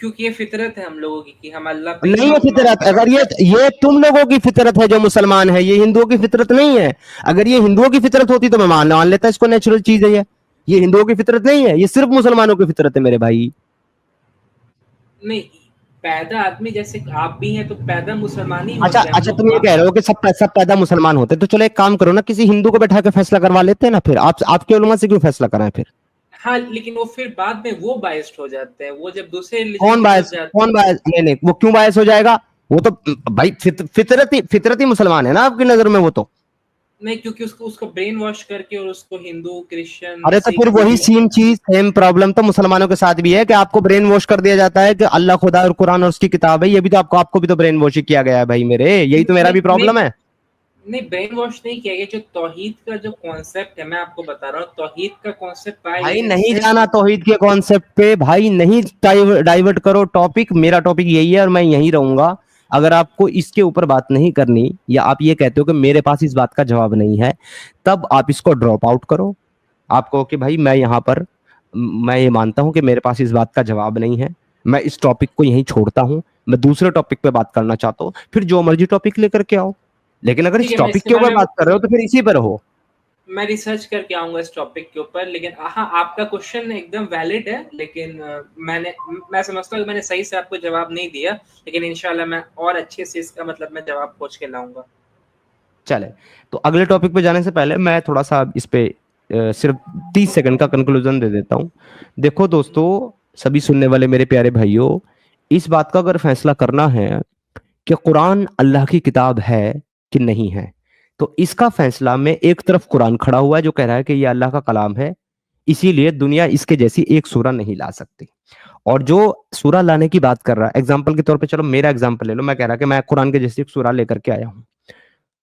کیونکہ یہ فطرت ہے ہم لوگوں کی کہ ہم اللہ پہ نہیں, یہ فطرت, اگر یہ تم لوگوں کی فطرت ہے جو مسلمان ہے, یہ ہندوؤں کی فطرت نہیں ہے. اگر یہ ہندوؤں کی فطرت ہوتی تو میں مان لیتا اس کو نیچرل چیز ہے. یہ ہندوؤں کی فطرت نہیں ہے, یہ صرف مسلمانوں کی فطرت ہے میرے بھائی. نہیں, پیدا آدمی جیسے آپ بھی ہیں تو پیدا مسلمان ہی. اچھا تم یہ کہہ رہے ہو کہ سب پیدا مسلمان ہوتے, تو چلو ایک کام کرو نا, کسی ہندو کو بیٹھا کے فیصلہ کروا لیتے ہیں نا, پھر آپ کے علماء سے کیوں فیصلہ کرائیں پھر؟ ہاں لیکن وہ پھر بعد میں وہ بائسڈ ہو جاتے ہیں, وہ جب دوسرے کون باعث نہیں, وہ کیوں باعث ہو جائے گا؟ وہ تو بھائی فطرتی مسلمان ہے نا آپ کی نظر میں, وہ تو نہیں, کیونکہ اس کو برین واش کر کے اور اس کو ہندو کرسچن. ارے تو پھر وہی سیم چیز, سیم پرابلم تو مسلمانوں کے ساتھ بھی ہے کہ آپ کو برین واش کر دیا جاتا ہے کہ اللہ خدا اور قرآن اور اس کی کتاب ہے. یہ بھی تو آپ کو بھی تو برین واش کیا گیا ہے بھائی میرے, یہی تو میرا بھی پرابلم ہے. نہیں, برین واش نہیں کیا گیا, جو توحید کا جو کانسیپٹ ہے, میں آپ کو بتا رہا ہوں توحید کا کانسیپٹ بھائی نہیں جانا توحید کے کانسیپٹ پہ, بھائی نہیں ڈائیورٹ کرو ٹاپک. میرا ٹاپک یہی ہے اور میں یہیں رہوں گا. اگر آپ کو اس کے اوپر بات نہیں کرنی, یا آپ یہ کہتے ہو کہ میرے پاس اس بات کا جواب نہیں ہے, تب آپ اس کو ڈراپ آؤٹ کرو. آپ کہو کہ بھائی میں یہاں پر میں یہ مانتا ہوں کہ میرے پاس اس بات کا جواب نہیں ہے, میں اس ٹاپک کو یہیں چھوڑتا ہوں, میں دوسرے ٹاپک پہ بات کرنا چاہتا ہوں, پھر جو مرضی ٹاپک لے کر کے آؤ. لیکن اگر اس ٹاپک کے اوپر بات کر رہے ہو تو پھر اسی پر ہو. میں ریسرچ کر کے آؤں گا اس ٹاپک کے اوپر. لیکن ہاں آپ کا کوشچن ایک دم ویلڈ ہے, لیکن میں سمجھتا ہوں کہ میں نے صحیح سے آپ کو جواب نہیں دیا, لیکن انشاءاللہ میں اور اچھے سے اس کا مطلب میں جواب پوچھ کے لاؤں گا. چلے تو اگلے ٹاپک پہ جانے سے پہلے میں تھوڑا سا اس پہ صرف 30 سیکنڈ کا کنکلوژن دے دیتا ہوں. دیکھو دوستو, سبھی سننے والے میرے پیارے بھائیوں, اس بات کا اگر فیصلہ کرنا ہے کہ قرآن اللہ کی کتاب ہے کہ نہیں ہے, تو اس کا فیصلہ میں ایک طرف قرآن کھڑا ہوا ہے جو کہہ رہا ہے کہ یہ اللہ کا کلام ہے, اسی لیے دنیا اس کے جیسی ایک سورہ نہیں لا سکتی. اور جو سورہ لانے کی بات کر رہا ہے, ایگزامپل کے طور پہ چلو میرا ایگزامپل لے لو, میں کہہ رہا کہ میں قرآن کے جیسی ایک سورہ لے کر کے آیا ہوں,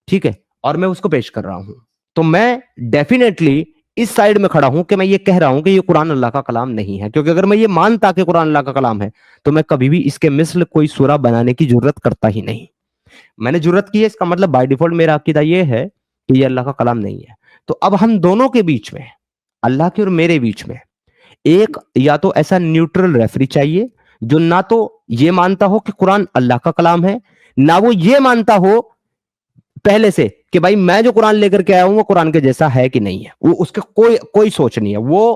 ٹھیک ہے, اور میں اس کو پیش کر رہا ہوں, تو میں ڈیفینیٹلی اس سائڈ میں کھڑا ہوں کہ میں یہ کہہ رہا ہوں کہ یہ قرآن اللہ کا کلام نہیں ہے. کیونکہ اگر میں یہ مانتا کہ قرآن اللہ کا کلام ہے تو میں کبھی بھی اس کے مثل کوئی سورہ بنانے کی ضرورت کرتا ہی نہیں. میں نے ضرورت کی ہے, اس کا مطلب بائی ڈیفالٹ میرا عقیدہ یہ ہے کہ یہ اللہ کا کلام نہیں ہے. تو اب ہم دونوں کے بیچ میں, اللہ کے اور میرے بیچ میں, ایک یا تو ایسا نیوٹرل ریفری چاہیے جو نہ تو یہ مانتا ہو کہ قرآن اللہ کا کلام ہے, نہ وہ یہ مانتا ہو پہلے سے کہ بھائی میں جو قرآن لے کر کے آیا ہوں وہ قرآن کے جیسا ہے کہ نہیں ہے. وہ اس کے کوئی سوچ نہیں ہے, وہ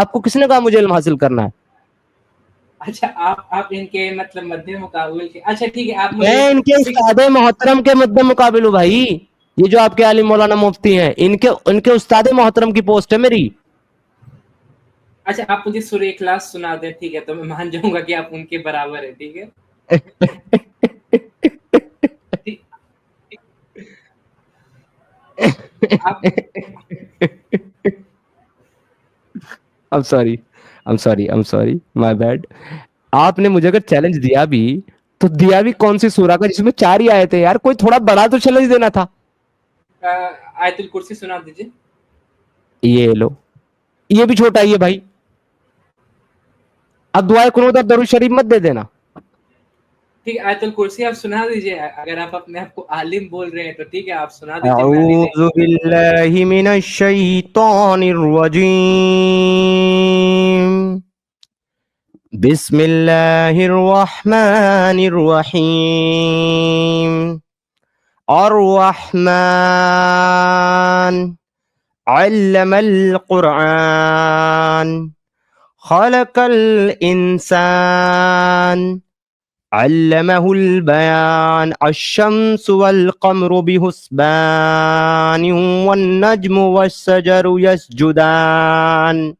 آپ کو کس نے کہا مجھے علم حاصل کرنا ہے؟ اچھا آپ ان کے مطلب مد مقابل کے، اچھا ٹھیک ہے، آپ میں مجھے ان کے استاد محترم کے مد مقابل ہوں بھائی. یہ جو آپ کے عالم مولانا مفتی ہیں ان کے استاد محترم کی پوسٹ ہے میری. اچھا آپ مجھے سورہ اخلاص سنا دیں، ٹھیک ہے، تو میں مان جاؤں گا کہ آپ ان کے برابر ہے، ٹھیک ہے. آپ I'm sorry, my bad. آپ نے مجھے اگر چیلنج دیا بھی تو دیا بھی کون سی سورہ کا جس میں 4 ہی آئے تھے یار؟ کوئی تھوڑا بڑا تو چیلنج دینا تھا. آیت الکرسی سنا دیجیے. یہ لو، یہ بھی چھوٹا ہی ہے بھائی. اب دعائے قنوت اور درود شریف مت دے دینا. ٹھیک ہے، آیت الکرسی آپ سنا دیجیے. اگر آپ اپنے آپ کو عالم بول رہے ہیں تو ٹھیک ہے، آپ سنا دیجیے. اعوذ باللہ من الشیطان الرجیم، بسم اللہ الرحمن الرحیم. الرحمن علم القرآن خلق الانسان علمه البيان الشمس والقمر بحسبان والنجم والشجر يسجدان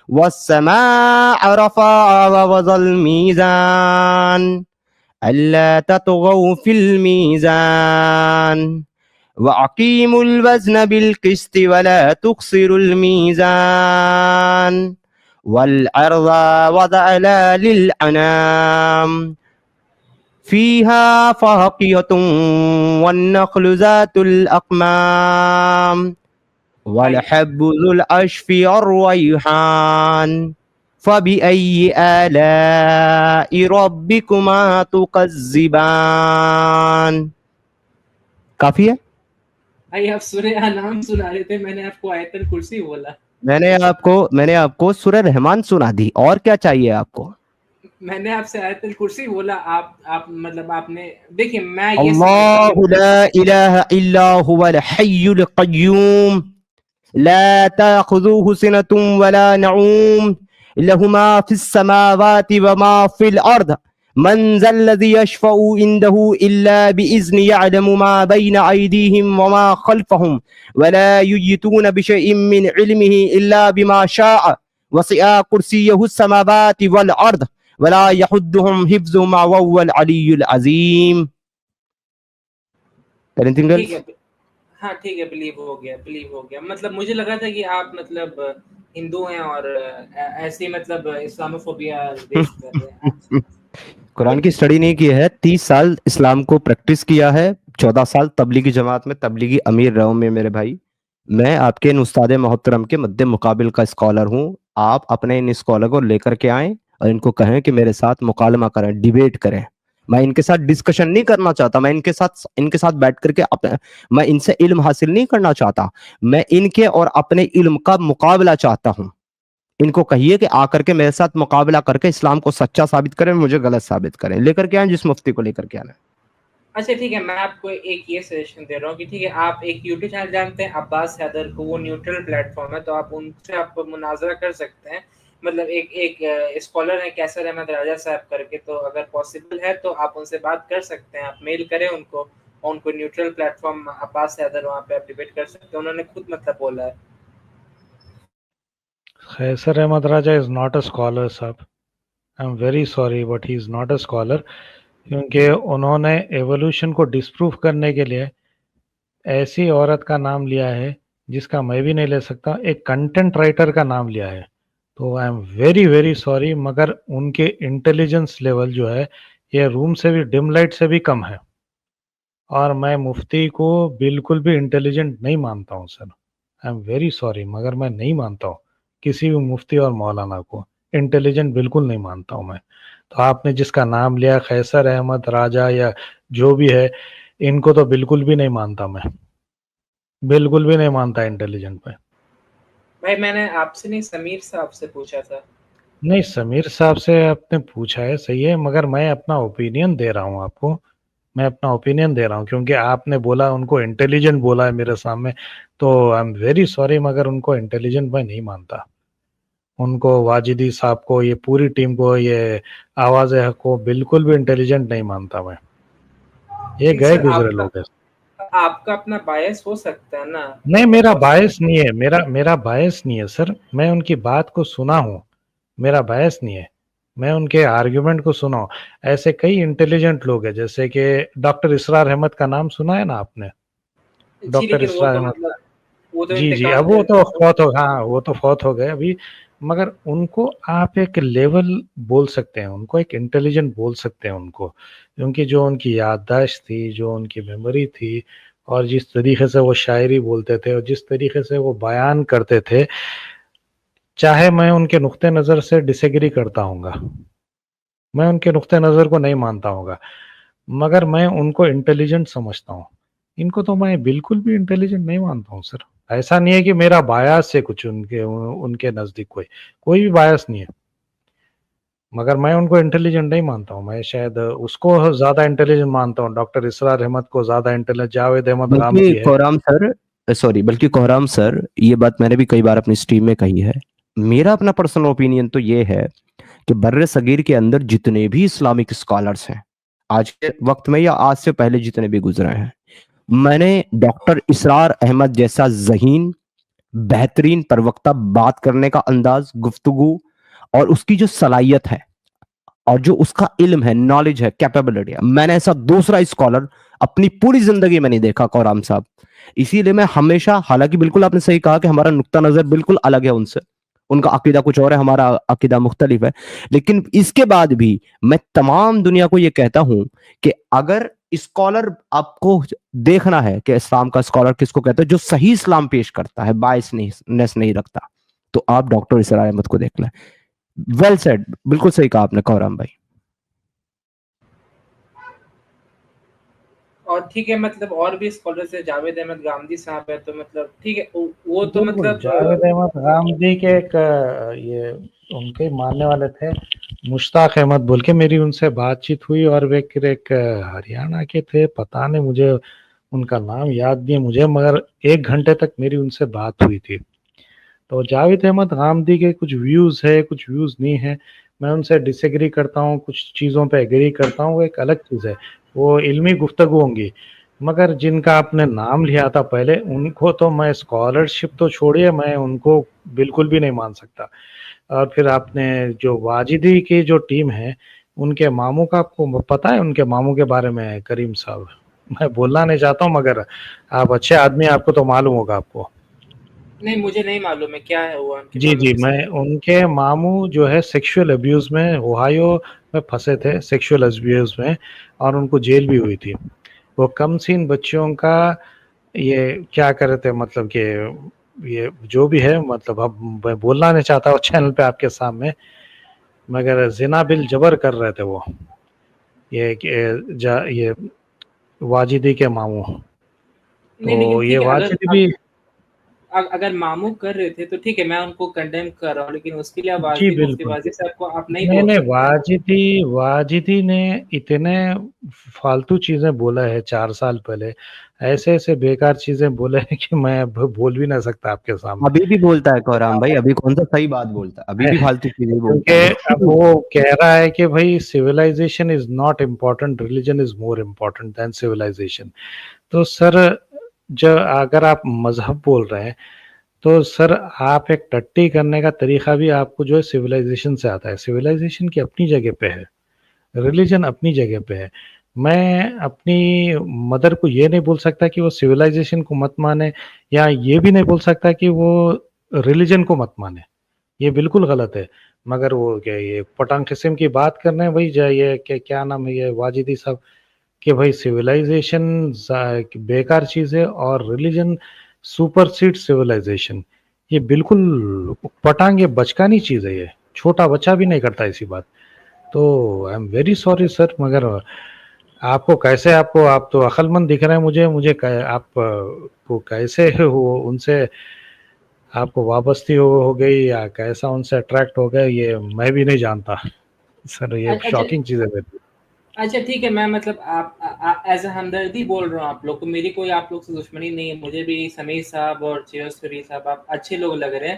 والسماء رفعها ووضع الميزان ألا تطغوا في الميزان وأقيموا الوزن بالقسط ولا تخسروا الميزان والأرض وضعها للأنام فيها فاكهة والنخل ذات الأكمام والحب ذو العصف والريحان فبأي آلاء ربكما تكذبان. کافی ہے؟ بھائی آپ سورہ انعام سنا رہے تھے، میں نے آپ کو آیت الکرسی بولا. میں نے آپ کو سورہ رحمان سنا دی، اور کیا چاہیے آپ کو؟ میں نے آپ سے آیت الکرسی بولا. آپ مطلب آپ نے دیکھیے، میں یہ اللہ لا الہ الا هو الحی القیوم لا تأخذوه سنة ولا نعوم له ما في السماوات وما في الأرض من ذا الذي يشفع عنده إلا بإذن يعلم ما بين أيديهم وما خلفهم ولا يحيطون بشيء من علمه إلا بما شاء وسع كرسيه السماوات والأرض ولا يحدهم حفظهما وهو العلي العظيم. Anything else? ہاں ٹھیک ہے، بلیو ہو گیا. مطلب مجھے لگا تھا کہ آپ مطلب ہندو ہیں اور ایسی مطلب اسلاموفوبیا دیش کر رہے ہیں. قرآن کی اسٹڈی نہیں کی ہے، 30 سال اسلام کو پریکٹس کیا ہے، 14 سال تبلیغی جماعت میں تبلیغی امیر رہا ہوں میں میرے بھائی. میں آپ کے ان استاد محترم کے مد مقابل کا اسکالر ہوں. آپ اپنے ان اسکالر کو لے کر کے آئیں اور ان کو کہیں کہ میرے ساتھ مکالمہ کریں، ڈیبیٹ کریں. میں ان کے ساتھ ڈسکشن نہیں کرنا چاہتا، میں ان کے ساتھ بیٹھ کر کے میں ان سے علم حاصل نہیں کرنا چاہتا، میں ان کے اور اپنے علم کا مقابلہ چاہتا ہوں. ان کو کہیے کہ آ کر کے میرے ساتھ مقابلہ کر کے اسلام کو سچا ثابت کریں، مجھے غلط ثابت کریں. لے کر کے آئیں جس مفتی کو لے کر کے آنا. اچھا ٹھیک ہے، میں آپ کو ایک یہ سجیشن دے رہا ہوں کہ ٹھیک ہے، آپ ایک یوٹیوب چینل جانتے ہیں عباس حیدر کو، وہ نیوٹرل پلیٹ فارم ہے، تو آپ ان سے آپ مناظرہ کر سکتے ہیں. مطلب ایک اسکالر ہے کیسر احمد راجہ صاحب کر کے، تو اگر پاسبل ہے تو آپ ان سے بات کر سکتے ہیں. آپ میل کریں ان کو، اور ان کو نیوٹرل پلیٹ فارم عباس حیدر، وہاں پہ آپ ڈیبیٹ کر سکتے ہیں. انہوں نے خود مطلب بولا ہے. قیصر احمد راجہ از ناٹ اے اسکالر صاحب. I am very sorry but he is not a scholar, کیونکہ انہوں نے ایولیوشن کو ڈسپروف کرنے کے لیے ایسی عورت کا نام لیا ہے جس کا میں بھی نہیں لے سکتا، ایک کنٹینٹ رائٹر کا نام لیا ہے. تو I am very very sorry, مگر ان کے انٹیلیجنس لیول جو ہے یہ روم سے بھی ڈم لائٹ سے بھی کم ہے. اور میں مفتی کو بالکل بھی انٹیلیجنٹ نہیں مانتا ہوں سر. آئی ایم ویری سوری، مگر میں نہیں مانتا ہوں کسی بھی مفتی اور مولانا کو انٹیلیجنٹ، بالکل نہیں مانتا ہوں میں. تو آپ نے جس کا نام لیا قیصر احمد راجہ یا جو بھی ہے، ان کو تو بالکل بھی نہیں مانتا، میں بالکل بھی نہیں مانتا انٹیلیجنٹ میں. بھائی میں نے آپ سے نہیں، سمیر صاحب سے پوچھا تھا. نہیں، سمیر صاحب سے آپ نے پوچھا ہے صحیح ہے، مگر میں اپنا اوپینین دے رہا ہوں آپ کو، میں اپنا اوپینین دے رہا ہوں کیونکہ آپ نے بولا ان کو انٹیلیجنٹ بولا ہے میرے سامنے. تو آئی ایم ویری سوری، مگر ان کو انٹیلیجنٹ میں نہیں مانتا. ان کو واجدی صاحب کو یہ پوری ٹیم کو یہ آواز حق کو بالکل بھی انٹیلیجنٹ نہیں مانتا میں. یہ گئے گزرے لوگ ہیں. آپ کا اپنا بائس ہو سکتا ہے نا. نہیں میرا باعث نہیں ہے, میرا باعث نہیں ہے سر. میں ان کی بات کو سنا ہوں, میرا باعث نہیں ہے. میں ان کے آرگیومنٹ کو سنا ہوں. ایسے کئی انٹیلیجنٹ لوگ ہیں, جیسے کہ ڈاکٹر اسرار احمد کا نام سنا ہے نا آپ نے؟ ڈاکٹر اسرار احمد, جی اب وہ تو فوت ہو, ہاں وہ تو فوت ہو گئے ابھی. مگر ان کو آپ ایک لیول بول سکتے ہیں, ان کو ایک انٹیلیجنٹ بول سکتے ہیں ان کو, کیونکہ جو ان کی یادداشت تھی, جو ان کی میموری تھی, اور جس طریقے سے وہ شاعری بولتے تھے اور جس طریقے سے وہ بیان کرتے تھے, چاہے میں ان کے نقطہ نظر سے ڈس ایگری کرتا ہوں گا, میں ان کے نقطہ نظر کو نہیں مانتا ہوں گا, مگر میں ان کو انٹیلیجنٹ سمجھتا ہوں. ان کو تو میں بالکل بھی انٹیلیجنٹ نہیں مانتا ہوں سر. ایسا نہیں ہے کہ میرا بایاس سے کچھ ان کے نزدیک کوئی بھی بایاس نہیں ہے, مگر میں ان کو انٹیلیجنٹ نہیں مانتا ہوں. میں شاید اس کو زیادہ انٹیلیجنٹ مانتا ہوں, ڈاکٹر اسرار احمد کو زیادہ انٹیلیجنٹ, جاوید احمد غامدی ہے. بلکہ کوہرام سر, یہ بات میں نے بھی کئی بار اپنی اسٹریم میں کہی ہے. میرا اپنا پرسنل اوپینین تو یہ ہے کہ بر صغیر کے اندر جتنے بھی اسلامک اسکالرس ہیں آج کے وقت میں یا آج سے پہلے جتنے بھی گزرے ہیں, میں نے ڈاکٹر اسرار احمد جیسا ذہین, بہترین پروقتہ, بات کرنے کا انداز, گفتگو, اور اس کی جو صلاحیت ہے اور جو اس کا علم ہے, نالج ہے, کیپیبلٹی ہے, میں نے ایسا دوسرا اسکالر اپنی پوری زندگی میں نہیں دیکھا قرآن صاحب. اسی لیے میں ہمیشہ, حالانکہ بالکل آپ نے صحیح کہا کہ ہمارا نقطہ نظر بالکل الگ ہے ان سے, ان کا عقیدہ کچھ اور ہے, ہمارا عقیدہ مختلف ہے, لیکن اس کے بعد بھی میں تمام دنیا کو یہ کہتا ہوں کہ اگر اسکالر آپ کو دیکھنا ہے کہ اسلام کا اسکالر کس کو کہتا ہے, جو صحیح اسلام پیش کرتا ہے, باعث نہیں رکھتا, تو آپ ڈاکٹر اسرار احمد کو دیکھ لیں. ویل سیڈ, بالکل صحیح کہا آپ نے کوہرام بھائی. اور ٹھیک ہے, مطلب اور بھی اسکالرز ہیں, جاوید احمد غامدی صاحب ہے, تو مطلب ٹھیک ہے, وہ تو مطلب جاوید احمد غامدی کے ایک یہ ان کے ماننے والے تھے مشتاق احمد بول کے, میری ان سے بات چیت ہوئی, اور ایک ہریانہ کے تھے, پتہ نہیں مجھے ان کا نام یاد نہیں ہے مجھے, مگر 1 گھنٹے تک میری ان سے بات ہوئی تھی. تو جاوید احمد غامدی کے کچھ ویوز ہے, کچھ ویوز نہیں ہے, میں ان سے ڈس ایگری کرتا ہوں, کچھ چیزوں پہ ایگری کرتا ہوں, وہ ایک الگ چیز ہے, وہ علمی گفتگو ہوں گی. مگر جن کا آپ نے نام لیا تھا پہلے, ان کو تو میں اسکالرشپ تو چھوڑیے, میں ان کو بالکل بھی نہیں مان سکتا. اور پھر آپ نے جو واجدی کی جو ٹیم ہے, ان کے ماموں کا آپ کو پتہ ہے, ان کے ماموں کے بارے میں کریم صاحب, میں بولنا نہیں چاہتا ہوں مگر آپ اچھے آدمی, آپ کو تو معلوم ہوگا. آپ کو نہیں, مجھے نہیں معلوم ہے کیا ہے وہ. جی میں ان کے ماموں جو ہے سیکشول ابیوز میں اوہایو میں پھنسے تھے, سیکشول ابیوز میں, اور ان کو جیل بھی ہوئی تھی. وہ کم سین بچوں کا یہ کیا کرے تھے, مطلب کہ یہ جو بھی ہے, مطلب اب میں بولنا نہیں چاہتا ہوں چینل پہ آپ کے سامنے, مگر زنا بل جبر کر رہے تھے وہ, یہ واجدی کے ماموں. تو یہ واجدی بھی اگر ماموں کر رہے تھے تو ٹھیک ہے, میں ان کو کنڈیم کر رہا ہوں, لیکن اس کے لیے جی مفتی بالکل, واجد صاحب کو آپ نہیں بول نہیں, واجدی نے اتنے فالتو چیزیں بولا ہے 4 سال پہلے, ایسے بیکار چیزیں بولے ہیں کہ میں بول بھی نہ سکتا آپ کے سامنے. ابھی بھی بولتا ہے کوہرام بھائی, ابھی کون سا صحیح بات بولتا ہے, ابھی بھی فالتو چیزیں بولتا ہے. کیونکہ اب وہ کہہ رہا ہے کہ بھائی civilization is not important, religion is more important than civilization. تو سر اگر آپ مذہب بول رہے ہیں, تو سر آپ ایک ٹٹی کرنے کا طریقہ بھی آپ کو جو ہے سویلائزیشن سے آتا ہے. سویلائزیشن کی اپنی جگہ پہ ہے, ریلیجن اپنی جگہ پہ ہے. میں اپنی مدر کو یہ نہیں بول سکتا کہ وہ سویلائزیشن کو مت مانے, یا یہ بھی نہیں بول سکتا کہ وہ ریلیجن کو مت مانے, یہ بالکل غلط ہے. مگر وہ کیا یہ پٹانگ قسم کی بات کرنے بھائی, یہ کیا نام ہے یہ واجدی صاحب, کہ بھائی سویلائزیشن بیکار چیز ہے اور ریلیجن سپر سیڈ سیولائزیشن, یہ بالکل پٹانگ, یہ بچکانی چیز ہے, یہ چھوٹا بچہ بھی نہیں کرتا ایسی بات. تو I am very sorry sir, مگر آپ کو کیسے, آپ تو عقل مند دکھ رہے ہیں مجھے آپ کو کیسے وہ ان سے آپ کو وابستی ہو گئی, یا کیسا ان سے اٹریکٹ ہو گئے, یہ میں بھی نہیں جانتا سر, یہ شاکنگ چیز ہے. اچھا ٹھیک ہے, میں مطلب آپ ایز اے ہمدردی بول رہا ہوں آپ لوگ کو, میری کوئی آپ لوگ سے دشمنی نہیں ہے, مجھے بھی سمیع صاحب اور چیوسری صاحب آپ اچھے لوگ لگ رہے ہیں,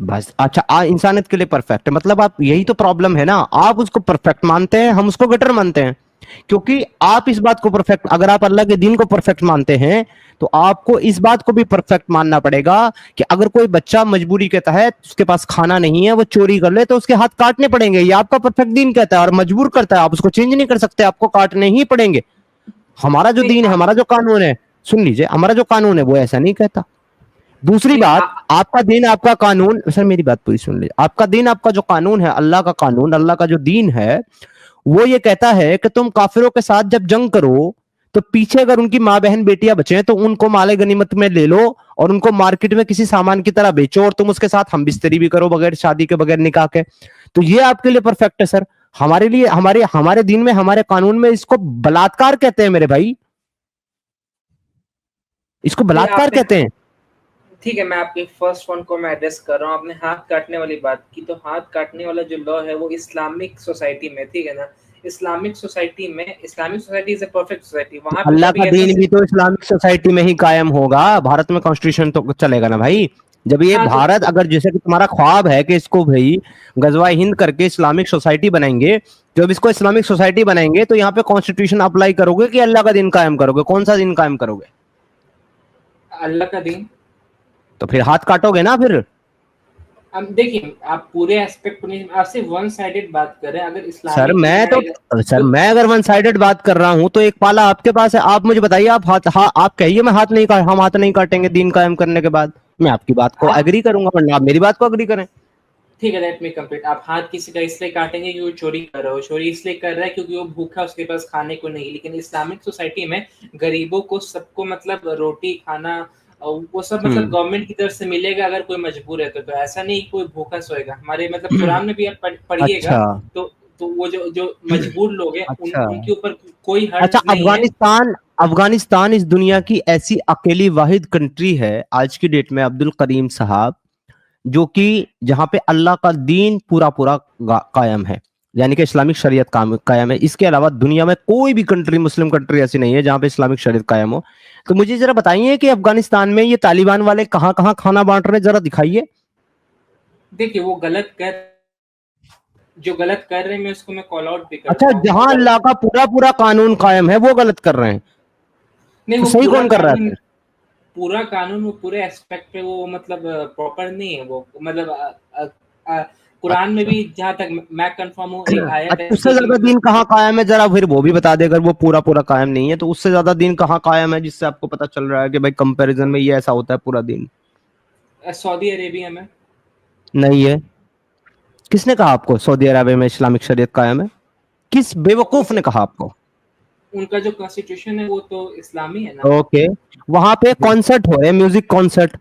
بس اچھا انسانیت کے لیے پرفیکٹ ہے, مطلب آپ یہی تو پرابلم ہے نا, آپ اس کو پرفیکٹ مانتے ہیں, ہم اس کو گٹر مانتے ہیں. کیونکہ آپ اس بات کو پرفیکٹ, اگر آپ اللہ کے دین کو پرفیکٹ مانتے ہیں تو آپ کو اس بات کو بھی پرفیکٹ ماننا پڑے گا کہ اگر کوئی بچہ مجبوری کے تحت اس کے پاس کھانا نہیں ہے, وہ چوری کر لے تو اس کے ہاتھ کاٹنے پڑیں گے. یہ آپ کا پرفیکٹ دین کہتا ہے اور مجبور کرتا ہے, آپ اس کو چینج نہیں کر سکتے, آپ کو کاٹنے ہی پڑیں گے. ہمارا جو دین ہے, ہمارا جو قانون ہے, سن لیجئے, ہمارا جو قانون ہے وہ ایسا نہیں کہتا. دوسری بات, آپ کا دین آپ کا قانون, سر میری بات پوری سن لیجیے, آپ کا دین آپ کا جو قانون ہے, اللہ کا قانون, اللہ کا جو دین ہے, وہ یہ کہتا ہے کہ تم کافروں کے ساتھ جب جنگ کرو تو پیچھے اگر ان کی ماں بہن بیٹیاں بچیں تو ان کو مال غنیمت میں لے لو اور ان کو مارکیٹ میں کسی سامان کی طرح بیچو, اور تم اس کے ساتھ ہم بستری بھی کرو بغیر شادی کے, بغیر نکاح کے. تو یہ آپ کے لیے پرفیکٹ ہے سر. ہمارے لیے, ہمارے دین میں, ہمارے قانون میں اس کو بلاತ್کار کہتے ہیں میرے بھائی, اس کو بلاತ್کار کہتے ہیں. ٹھیک ہے, میں آپ کے فرسٹ ون کو میں ایڈریس کر رہا ہوں. آپ نے ہاتھ کاٹنے والی بات کی, تو ہاتھ کاٹنے والا جو لا ہے وہ اسلامک سوسائٹی میں, ٹھیک ہے نا, اسلامک سوسائٹی میں, Islamic society is a perfect society. وہاں پہ اللہ کا دین بھی تو اسلامک سوسائٹی میں ہی قائم ہوگا. بھارت میں کانسٹیٹیوشن تو چلے گا نا بھائی. جب یہ بھارت, اگر جیسے کہ تمہارا خواب ہے کہ اس کو بھائی غزوہ ہند کر کے اسلامک سوسائٹی بنائیں گے, جب اس کو اسلامک سوسائٹی بنائیں گے تو یہاں پہ کانسٹیٹیوشن اپلائی کرو گے کہ اللہ کا دین قائم کرو گے؟ کون سا دین قائم کرو گے؟ اللہ کا دین. تو پھر ہاتھ کاٹو گے نا پھر. اب دیکھیں, آپ پورے ایسپیکٹ کو نہیں, آپ صرف ون سائیڈڈ بات کر رہے ہیں. اگر سر اسلامک میں اگر ون سائیڈڈ بات کر رہا ہوں تو ایک پالا آپ کے پاس ہے. آپ مجھے بتائیے, آپ کہیے میں ہاتھ نہیں ہم ہاتھ نہیں کاٹیں گے دین قائم کرنے کے بعد, میں آپ کی بات کو اگری کروں گا, ورنہ آپ میری بات کو اگری کریں. ٹھیک ہے, لیٹ می کمپلیٹ. آپ ہاتھ کسی کا اس لیے کاٹیں گے کہ وہ چوری کر رہا ہو, چوری اس لیے کر رہا ہے کیونکہ وہ بھوکا, اس کے پاس کھانے کو نہیں. لیکن اسلامک سوسائٹی میں غریبوں کو, سب کو مطلب روٹی کھانا وہ سب مطلب گورنمنٹ کی طرف سے ملے گا اگر کوئی مجبور ہے تو ایسا نہیں کوئی بھوکا سوئے گا. ہمارے مطلب قرآن میں بھی آپ پڑھیے گا تو وہ جو مجبور لوگ ہیں ان کے اوپر کوئی حرج نہیں ہے. افغانستان اس دنیا کی ایسی اکیلی واحد کنٹری ہے آج کی ڈیٹ میں, عبد الکریم صاحب, جو کہ جہاں پہ اللہ کا دین پورا قائم ہے, یعنی کہ اسلامک شریعت قائم ہے. اس کے علاوہ دنیا میں کوئی بھی کنٹری, مسلم کنٹری ایسی نہیں ہے جہاں پہ اسلامک شریعت قائم ہو. تو مجھے ذرا بتائیے کہ افغانستان میں یہ طالبان والے کہاں کہاں کھانا بانٹ رہے ہیں, ذرا دکھائیے. دیکھیے وہ جو غلط کر رہے ہیں, میں اس کو میں کال آؤٹ بھی کرتا ہوں. اچھا, جہاں اللہ کا پورا قانون قائم ہے وہ غلط کر رہے ہیں, نہیں وہ صحیح کون کر رہا ہے؟ پورا قانون وہ پورے ایسپیکٹ پہ وہ مطلب پراپر نہیں ہے. وہ مطلب قرآن میں بھی جہاں تک میں کنفرم ہوں, ایک آیت ہے. اس سے زیادہ دین کہاں قائم ہے, ذرا پھر وہ بھی بتا دے. اگر وہ پورا قائم نہیں ہے تو اس سے زیادہ دین کہاں قائم ہے جس سے آپ کو پتا چل رہا ہے کہ بھائی کمپیریزن میں یہ ایسا ہوتا ہے پورا دین؟ سعودی عربیہ میں نہیں ہے. کس نے کہا آپ کو سعودی عربیہ میں اسلامک شریعت قائم ہے؟ کس بے وقوف نے کہا آپ کو؟ ان کا جو کانسٹیٹیوشن ہے وہ تو اسلامی ہے نا. اوکے, وہاں پہ کانسرٹ ہو رہے ہیں, میوزک کانسرٹ.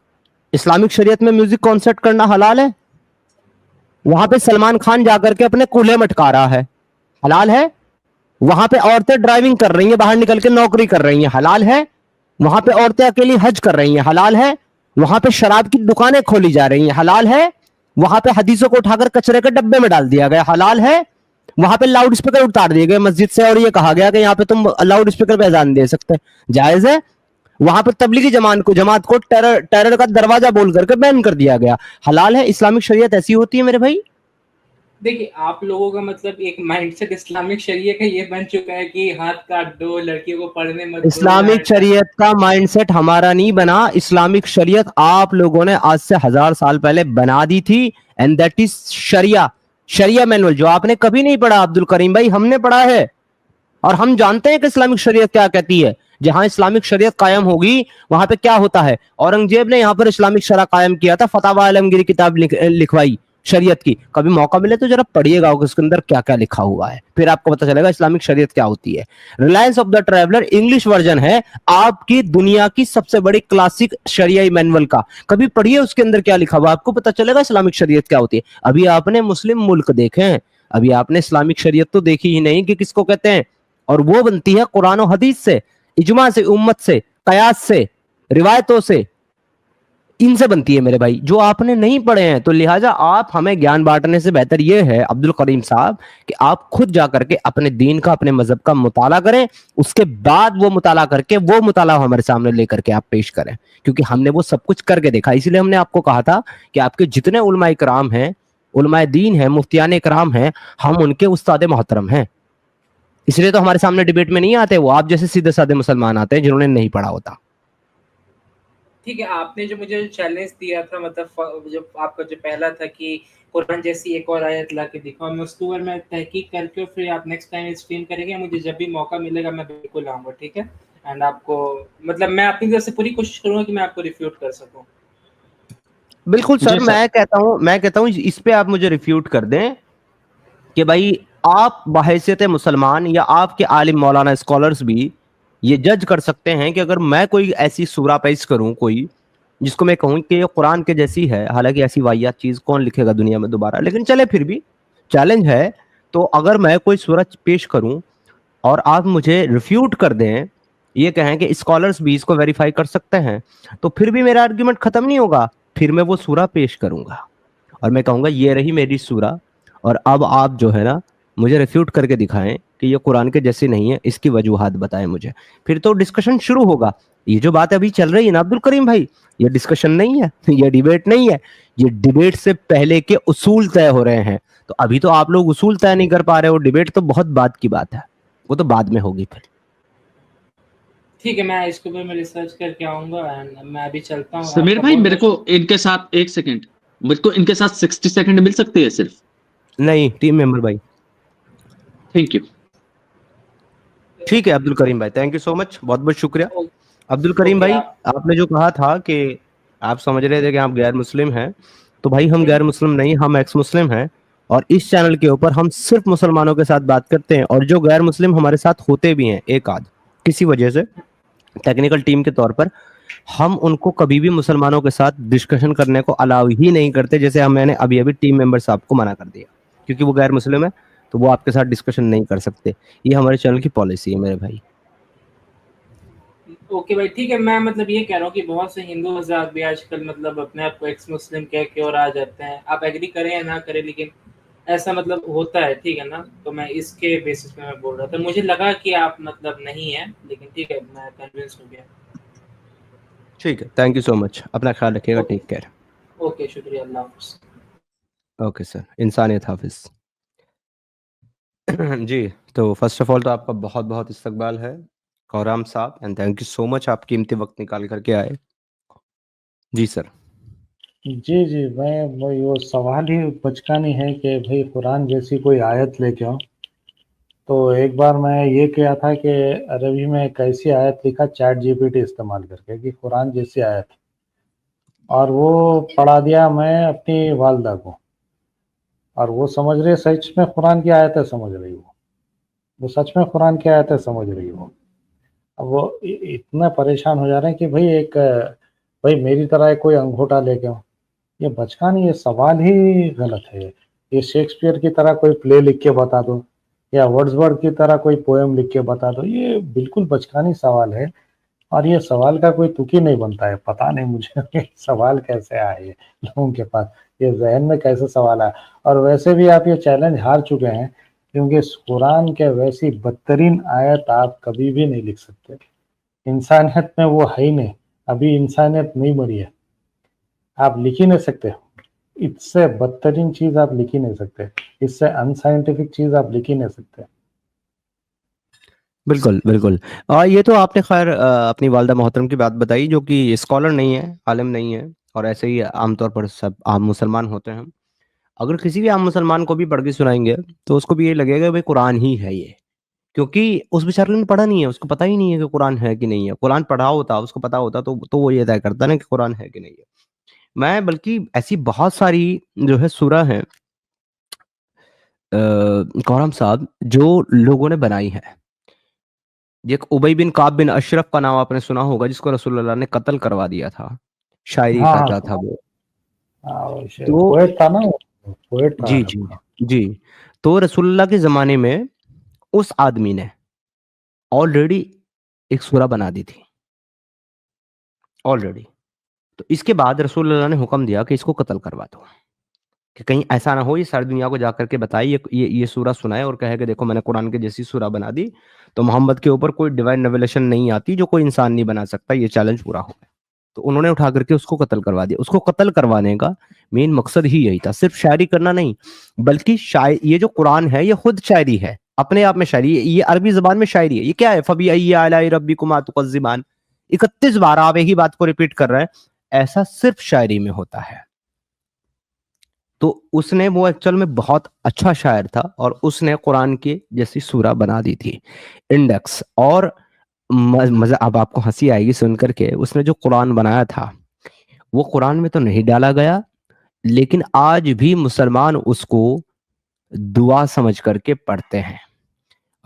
اسلامک شریعت میں میوزک کانسرٹ کرنا حلال ہے؟ وہاں پہ سلمان خان جا کر کے اپنے کولے مٹکا رہا ہے, حلال ہے؟ وہاں پہ عورتیں ڈرائیونگ کر رہی ہیں, باہر نکل کے نوکری کر رہی ہیں, حلال ہے؟ وہاں پہ عورتیں اکیلی حج کر رہی ہیں, حلال ہے؟ وہاں پہ شراب کی دکانیں کھولی جا رہی ہیں, حلال ہے؟ وہاں پہ حدیثوں کو اٹھا کر کچرے کے ڈبے میں ڈال دیا گیا, حلال ہے؟ وہاں پہ لاؤڈ اسپیکر اتار دیے گئے مسجد سے اور یہ کہا گیا کہ یہاں پہ تم لاؤڈ اسپیکر پہ اذان دے سکتے, جائز ہے؟ وہاں پہ تبلیغی جماعت کو ٹیرر کا دروازہ بول کر کے بین کر دیا گیا, حلال ہے؟ اسلامک شریعت ایسی ہوتی ہے میرے بھائی. دیکھیے آپ لوگوں کا مطلب ایک مائنڈ سیٹ اسلامک شریعت کا یہ بن چکا ہے کہ ہاتھ کاٹ دو, لڑکیوں کو پڑھنے مت دو. اسلامک شریعت کا مائنڈ سیٹ ہمارا نہیں بنا. اسلامک شریعت آپ لوگوں نے آج سے 1000 سال پہلے بنا دی تھی, and that is Shariah manual, جو آپ نے کبھی نہیں پڑھا عبد الکریم بھائی, ہم نے پڑھا ہے. اور ہم جانتے ہیں کہ اسلامک شریعت کیا کہتی ہے. جہاں اسلامک شریعت قائم ہوگی وہاں پہ کیا ہوتا ہے. اورنگزیب نے یہاں پر اسلامک شرع قائم کیا تھا, فتاوی عالمگیری کتاب لکھوائی شریعت کی. کبھی موقع ملے تو ذرا پڑھیے گا اس کے اندر کیا کیا لکھا ہوا ہے, پھر آپ کو پتا چلے گا اسلامک شریعت کیا ہوتی ہے. Reliance of the traveller English version ہے آپ کی دنیا کی سب سے بڑی کلاسک شریعی مینول کا, کبھی پڑھیے اس کے اندر کیا لکھا ہوا, آپ کو پتا چلے گا اسلامک شریعت کیا ہوتی ہے. ابھی آپ نے مسلم ملک دیکھیں, ابھی آپ نے اسلامک شریعت تو دیکھی ہی نہیں کہ کس کو کہتے ہیں, اور وہ بنتی ہے قرآن و حدیث سے, اجماع سے, امت سے, قیاس سے, روایتوں سے. ان سے بنتی ہے میرے بھائی, جو آپ نے نہیں پڑھے ہیں. تو لہٰذا آپ ہمیں گیان بانٹنے سے بہتر یہ ہے عبد الکریم صاحب کہ آپ خود جا کر کے اپنے دین کا, اپنے مذہب کا مطالعہ کریں, اس کے بعد وہ مطالعہ کر کے وہ مطالعہ ہمارے سامنے لے کر کے آپ پیش کریں, کیونکہ ہم نے وہ سب کچھ کر کے دیکھا. اسی لیے ہم نے آپ کو کہا تھا کہ آپ کے جتنے علماء کرام ہیں, علماء دین ہیں, مفتیان کرام ہیں, ہم ان کے استاد محترم ہیں. اس لیے تو ہمارے سامنے ڈیبیٹ میں نہیں آتے, وہ آپ جیسے سیدھے سادے مسلمان آتے ہیں جنہوں نے نہیں پڑھا ہوتا. ٹھیک ہے, آپ نے جو مجھے چیلنج دیا تھا, مطلب جو آپ کا جو پہلا تھا کہ قرآن جیسی ایک اور آیت لا کے دکھاؤ, میں اس کے اوپر میں تحقیق کر کے پھر آپ نیکسٹ ٹائم اسٹریم کریں گے, مجھے جب بھی موقع ملے گا میں بالکل آؤں گا. ٹھیک ہے, اینڈ آپ کو مطلب میں اپنی طرف سے پوری کوشش کروں گا کہ میں آپ کو ریفیوٹ کر سکوں. بالکل سر, میں کہتا ہوں اس پہ آپ مجھے ریفیوٹ کر دیں کہ بھائی آپ بحیثیت مسلمان یا آپ کے عالم مولانا اسکالرز بھی یہ جج کر سکتے ہیں کہ اگر میں کوئی ایسی سورہ پیش کروں کوئی جس کو میں کہوں کہ یہ قرآن کے جیسی ہے, حالانکہ ایسی واحد چیز کون لکھے گا دنیا میں دوبارہ, لیکن چلے پھر بھی چیلنج ہے, تو اگر میں کوئی سورہ پیش کروں اور آپ مجھے ریفیوٹ کر دیں, یہ کہیں کہ اسکالرز بھی اس کو ویریفائی کر سکتے ہیں, تو پھر بھی میرا آرگیومنٹ ختم نہیں ہوگا. پھر میں وہ سورہ پیش کروں گا اور میں کہوں گا یہ رہی میری سورہ, اور اب آپ جو ہے نا مجھے ریفیوٹ کر کے دکھائیں کہ یہ قرآن کے جیسی نہیں ہے, اس کی وجوہات بتائیں مجھے. پھر تو ڈسکشن شروع ہوگا. یہ جو بات ابھی چل رہی ہے نا عبد الکریم بھائی, یہ ڈسکشن نہیں ہے, یہ ڈیبیٹ نہیں ہے, یہ ڈیبیٹ سے پہلے کے اصول طے ہو رہے ہیں. تو ابھی تو آپ لوگ اصول طے نہیں کر پا رہے ہو, ڈیبیٹ تو بہت بعد کی بات ہے, وہ تو بعد میں ہوگی. پھر ٹھیک ہے, میں اس کے اوپر میں ریسرچ کر کے آؤں گا, میں ابھی چلتا ہوں. سمیر بھائی میرے کو ان کے ساتھ 1 سیکنڈ, میرے کو ان کے ساتھ 60 سیکنڈ مل سکتے ہیں صرف. نہیں ٹیم ممبر بھائی. Thank you. ٹھیک ہے عبد الکریم بھائی, تھینک یو سو مچ, بہت بہت شکریہ. عبد الکریم بھائی, آپ نے جو کہا تھا کہ آپ سمجھ رہے تھے کہ آپ غیر مسلم ہیں, تو بھائی ہم غیر مسلم نہیں, ہم ایکس مسلم ہیں, اور اس چینل کے اوپر ہم صرف مسلمانوں کے ساتھ بات کرتے ہیں, اور جو غیر مسلم ہمارے ساتھ ہوتے بھی ہیں ایک آدھ کسی وجہ سے ٹیکنیکل ٹیم کے طور پر, ہم ان کو کبھی بھی مسلمانوں کے ساتھ ڈسکشن کرنے کو الاؤ ہی نہیں کرتے. جیسے میں نے ابھی ٹیم ممبر صاحب کو منع کر دیا کیونکہ وہ غیر مسلم ہے, تو وہ آپ کے ساتھ ڈسکشن نہیں کر سکتے. یہ ہمارے چینل کی پالیسی ہے میرے بھائی. اوکے بھائی, ٹھیک ہے. میں مطلب یہ کہہ رہا ہوں کہ بہت سے ہندو حضرات بھی آج کل مطلب اپنے آپ کو ایکس مسلم کہہ کے اور آ جاتے ہیں. آپ ایگری کریں یا نہ کریں, لیکن ایسا مطلب ہوتا ہے, ٹھیک ہے نا. تو میں اس کے بیسس پہ میں بول رہا تھا, مجھے لگا کہ آپ مطلب نہیں ہیں, لیکن ٹھیک ہے, میں کنونس ہو گیا. ٹھیک ہے, تھینک یو سو مچ, اپنا خیال رکھیے گا, ٹیک کیئر. اوکے, شکریہ, اللہ حافظ. اوکے سر, انسانیت حافظ. جی, تو فرسٹ آف آل تو آپ کا بہت بہت استقبال ہے قورام صاحب, اینڈ تھینک یو سو مچ, آپ قیمتی وقت نکال کر کے آئے. جی سر. جی میں وہ سوال ہی بچکانی ہے کہ بھئی قرآن جیسی کوئی آیت لے کے آؤ. تو ایک بار میں یہ کیا تھا کہ عربی میں ایک ایسی آیت لکھا چیٹ جی پی ٹی استعمال کر کے کہ قرآن جیسی آیت, اور وہ پڑھا دیا میں اپنی والدہ کو, اور وہ سمجھ رہے سچ میں قرآن کی آیتیں سمجھ رہی, وہ سچ میں قرآن کی آیتیں سمجھ رہی ہو. اب وہ اتنا پریشان ہو جا رہے ہیں کہ بھئی میری طرح کوئی انگوٹھا لے کے آؤ. یہ بچکانی, یہ سوال ہی غلط ہے. یہ شیکسپیئر کی طرح کوئی پلے لکھ کے بتا دو, یا ورڈزورتھ کی طرح کوئی پوئم لکھ کے بتا دو. یہ بالکل بچکانی سوال ہے, اور یہ سوال کا کوئی تک ہی نہیں بنتا ہے. پتہ نہیں مجھے سوال کیسے آئے لوگوں کے پاس, یہ ذہن میں کیسے سوال آیا. اور ویسے بھی آپ یہ چیلنج ہار چکے ہیں, کیونکہ قرآن کے ویسی بدترین آیت آپ کبھی بھی نہیں لکھ سکتے. انسانیت میں وہ ہے ہی نہیں, ابھی انسانیت نہیں مری ہے, آپ لکھ ہی نہیں سکتے. اس سے بدترین چیز آپ لکھ ہی نہیں سکتے, اس سے انسائنٹیفک چیز آپ لکھ ہی نہیں سکتے. بالکل بالکل. اور یہ تو آپ نے خیر اپنی والدہ محترم کی بات بتائی, جو کہ اسکالر نہیں ہے, عالم نہیں ہے, اور ایسے ہی عام طور پر سب عام مسلمان ہوتے ہیں. اگر کسی بھی عام مسلمان کو بھی پڑھ کے سنائیں گے تو اس کو بھی یہ لگے گا بھائی قرآن ہی ہے یہ, کیونکہ اس بیچارے نے پڑھا نہیں ہے, اس کو پتہ ہی نہیں ہے کہ قرآن ہے کہ نہیں ہے. قرآن پڑھا ہوتا, اس کو پتا ہوتا تو وہ یہ طے کرتا نا کہ قرآن ہے کہ نہیں ہے. میں بلکہ ایسی بہت ساری جو ہے سورہ ہیں قورام صاحب جو لوگوں نے بنائی ہے. ایک ابی بن کعب بن اشرف کا نام آپ نے سنا ہوگا, جس کو رسول اللہ نے قتل کروا دیا تھا, شاعری کرتا تھا وہ. پوئٹ تھا نا, پوئٹ تھا. جی جی جی. تو رسول اللہ کے زمانے میں اس آدمی نے آلریڈی ایک سورہ بنا دی تھی, آلریڈی. تو اس کے بعد رسول اللہ نے حکم دیا کہ اس کو قتل کروا دو، کہ کہیں ایسا نہ ہو یہ ساری دنیا کو جا کر کے بتائے، یہ سورہ سنائے اور کہے کہ دیکھو میں نے قرآن کے جیسی سورہ بنا دی، تو محمد کے اوپر کوئی ڈیوائن ریویلیشن نہیں آتی جو کوئی انسان نہیں بنا سکتا، یہ چیلنج پورا ہو گیا۔ تو انہوں نے اٹھا کر کے اس کو قتل کروا دیا۔ اس کو قتل کروانے کا مین مقصد ہی یہی تھا، صرف شاعری کرنا نہیں، بلکہ یہ جو قرآن ہے یہ خود شاعری ہے، اپنے آپ میں شاعری ہے، یہ عربی زبان میں شاعری ہے۔ یہ کیا ہے؟ فَبِأَيِّ آلَاءِ رَبِّكُمَا تُكَذِّبَانِ، 31 بار آپ ایک ہی بات کو ریپیٹ کر رہے ہیں، ایسا صرف شاعری میں ہوتا ہے۔ تو اس نے وہ ایکچوئل میں بہت اچھا شاعر تھا، اور اس نے قرآن کی جیسی سورہ بنا دی تھی انڈیکس۔ اور مزہ اب آپ کو ہنسی آئے گی سن کر کے، اس نے جو قرآن بنایا تھا وہ قرآن میں تو نہیں ڈالا گیا، لیکن آج بھی مسلمان اس کو دعا سمجھ کر کے پڑھتے ہیں۔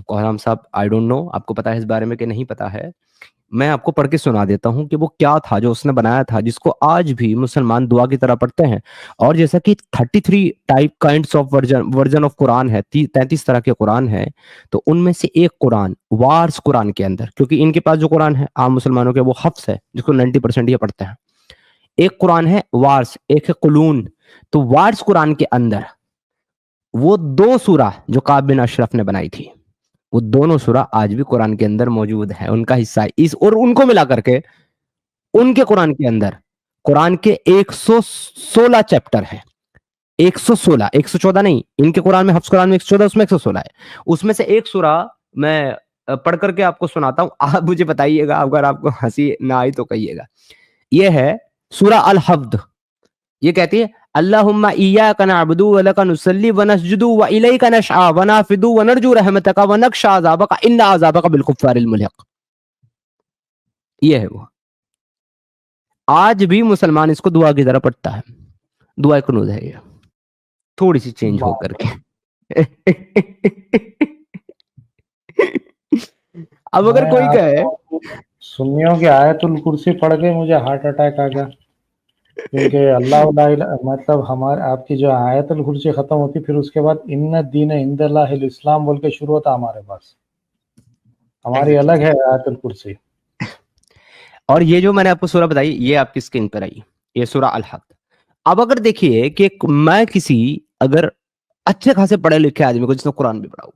قرآن صاحب آئی ڈونٹ نو آپ کو پتا ہے اس بارے میں کہ نہیں پتا ہے، میں آپ کو پڑھ کے سنا دیتا ہوں کہ وہ کیا تھا جو اس نے بنایا تھا، جس کو آج بھی مسلمان دعا کی طرح پڑھتے ہیں۔ اور جیسا کہ 33 type kinds of version of Quran ہے، 33 طرح کے قرآن ہے، تو ان میں سے ایک قرآن وارس قرآن کے اندر، کیونکہ ان کے پاس جو قرآن ہے عام مسلمانوں کے وہ حفظ ہے جس کو 90% یہ پڑھتے ہیں، ایک قرآن ہے وارس، ایک ہے قلون۔ تو وارس قرآن کے اندر وہ 2 سورہ جو کعب بن اشرف نے بنائی تھی، وہ دونوں سورہ آج بھی قرآن کے اندر موجود ہے، ان کا حصہ ہے اور ان کو ملا کر کے ان کے قرآن کے اندر قرآن کے 116 چیپٹر ہیں، 116، 114 نہیں، ان کے قرآن میں حفظ قرآن میں 114، اس میں 116 ہے۔ اس میں سے ایک سورہ میں پڑھ کر کے آپ کو سناتا ہوں، آپ مجھے بتائیے گا، اگر آپ کو ہنسی نہ آئی تو کہیے گا۔ یہ ہے سورہ الحمد، یہ کہتی ہے اللہم ایاک نعبد ولک نصلی ونسجد والیک نسعی ونافد ونرجو رحمتک ونخشی عذابک ان عذابک بالکفار الملحق۔ یہ ہے وہ، آج بھی مسلمان اس کو دعا کی طرح پڑھتا ہے، دعا قنوت ہے یہ، تھوڑی سی چینج ہو کر کے۔ اب اگر کوئی کہے سنیوں کی آیت الکرسی پڑھ کے مجھے ہارٹ اٹیک آ گیا، کیونکہ مطلب ہمارے آپ کی جو آیت الکرسی ختم ہوتی، پھر اس کے بعد ان الدین عند اللہ الاسلام بول کے شروع ہوتا ہمارے پاس، ہماری الگ ہے آیت الکرسی۔ اور یہ جو میں نے آپ کو سورہ بتائی یہ آپ کی اسکرین پر آئی، یہ سورہ الحمد۔ اب اگر دیکھیے کہ میں کسی اگر اچھے خاصے پڑھے لکھے آدمی کو جس نے قرآن بھی پڑھا ہو،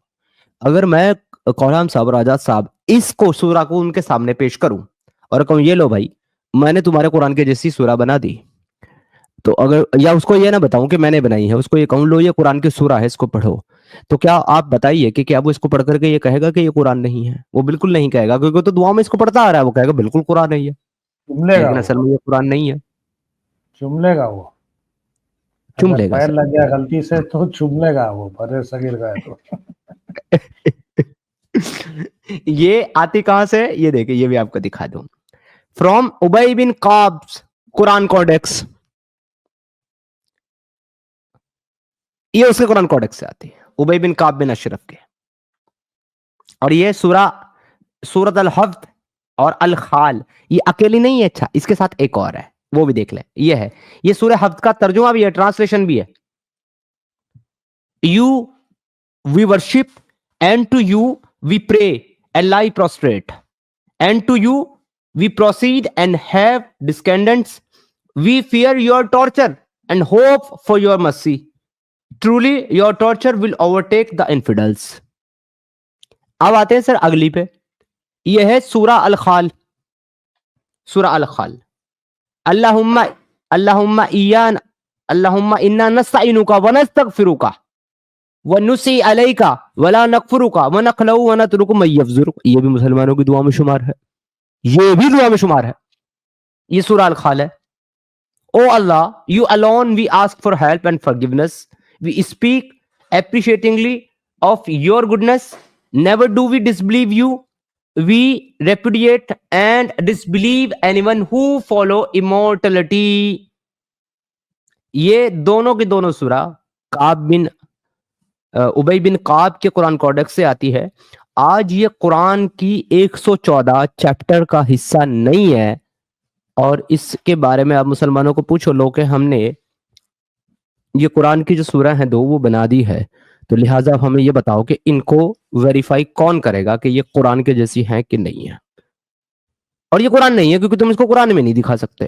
اگر میں قرآن صاحب اور آزاد صاحب اس کو سورہ کو ان کے سامنے پیش کروں اور کہوں یہ لو بھائی میں نے تمہارے قرآن کے جیسی سورہ بنا دی، تو اگر یا اس کو یہ نہ بتاؤں کہ میں نے بنائی ہے، اس کو یہ کہوں لو یہ قرآن کی سورہ ہے اس کو پڑھو، تو کیا آپ بتائیے کہ کیا وہ اس کو پڑھ کر کے یہ کہے گا کہ یہ قرآن نہیں ہے؟ وہ بالکل نہیں کہے گا، کیونکہ تو دعا میں اس کو پڑھتا آ رہا ہے، وہ کہے گا بالکل قرآن نہیں ہے، لیکن اصل میں یہ قرآن نہیں ہے۔ چم لے گا وہ، چم لے گا، پیر لگ گیا غلطی سے تو چم لے گا وہ، برے صغیر کا ہے تو۔ یہ آتی کہاں سے؟ یہ دیکھیں، یہ بھی آپ کو دکھا دوں، فرام ابی بن کعب قرآن کوڈیکس، یہ اس کے قرآن کوڈیکس سے آتی ہے، ابی بن کعب بن اشرف کے۔ اور یہ سورۃ الحمد اور الخال یہ اکیلی نہیں ہے، اچھا اس کے ساتھ ایک اور ہے وہ بھی دیکھ لیں، یہ ہے، یہ سورہ حمد کا ترجمہ بھی ہے، ٹرانسلیشن بھی ہے، you we worship and to you we pray and lie prostrate and to you we proceed and have descendants, we fear your torture and hope for your mercy, truly your torture will overtake the infidels. اب آتے ہیں سر اگلی پہ، یہ ہے سورہ الخال، سورہ الخال، اللہم انا نستعینک ونستغفرک ونسی علیک ولا نکفرک ونخلع ونترک من یفجرک، یہ بھی مسلمانوں کی دعا میں شمار ہے، یہ بھی دعا میں شمار ہے، یہ سورہ الخال ہے۔ او اللہ you alone we ask for help and forgiveness, we speak appreciatingly of your goodness, never do we disbelieve you, we repudiate and disbelieve anyone who follow immortality۔ یہ دونوں کی دونوں سورہ ابی بن کعب کے قرآن کوڈیکس سے آتی ہے۔ آج یہ قرآن کی 114 چیپٹر کا حصہ نہیں ہے، اور اس کے بارے میں آپ مسلمانوں کو پوچھو لو کہ ہم نے یہ قرآن کی جو سورہ ہیں 2 وہ بنا دی ہے، تو لہٰذا ہمیں یہ بتاؤ کہ ان کو ویریفائی کون کرے گا کہ یہ قرآن کے جیسی ہیں کہ نہیں ہے؟ اور یہ قرآن نہیں ہے کیونکہ تم اس کو قرآن میں نہیں دکھا سکتے،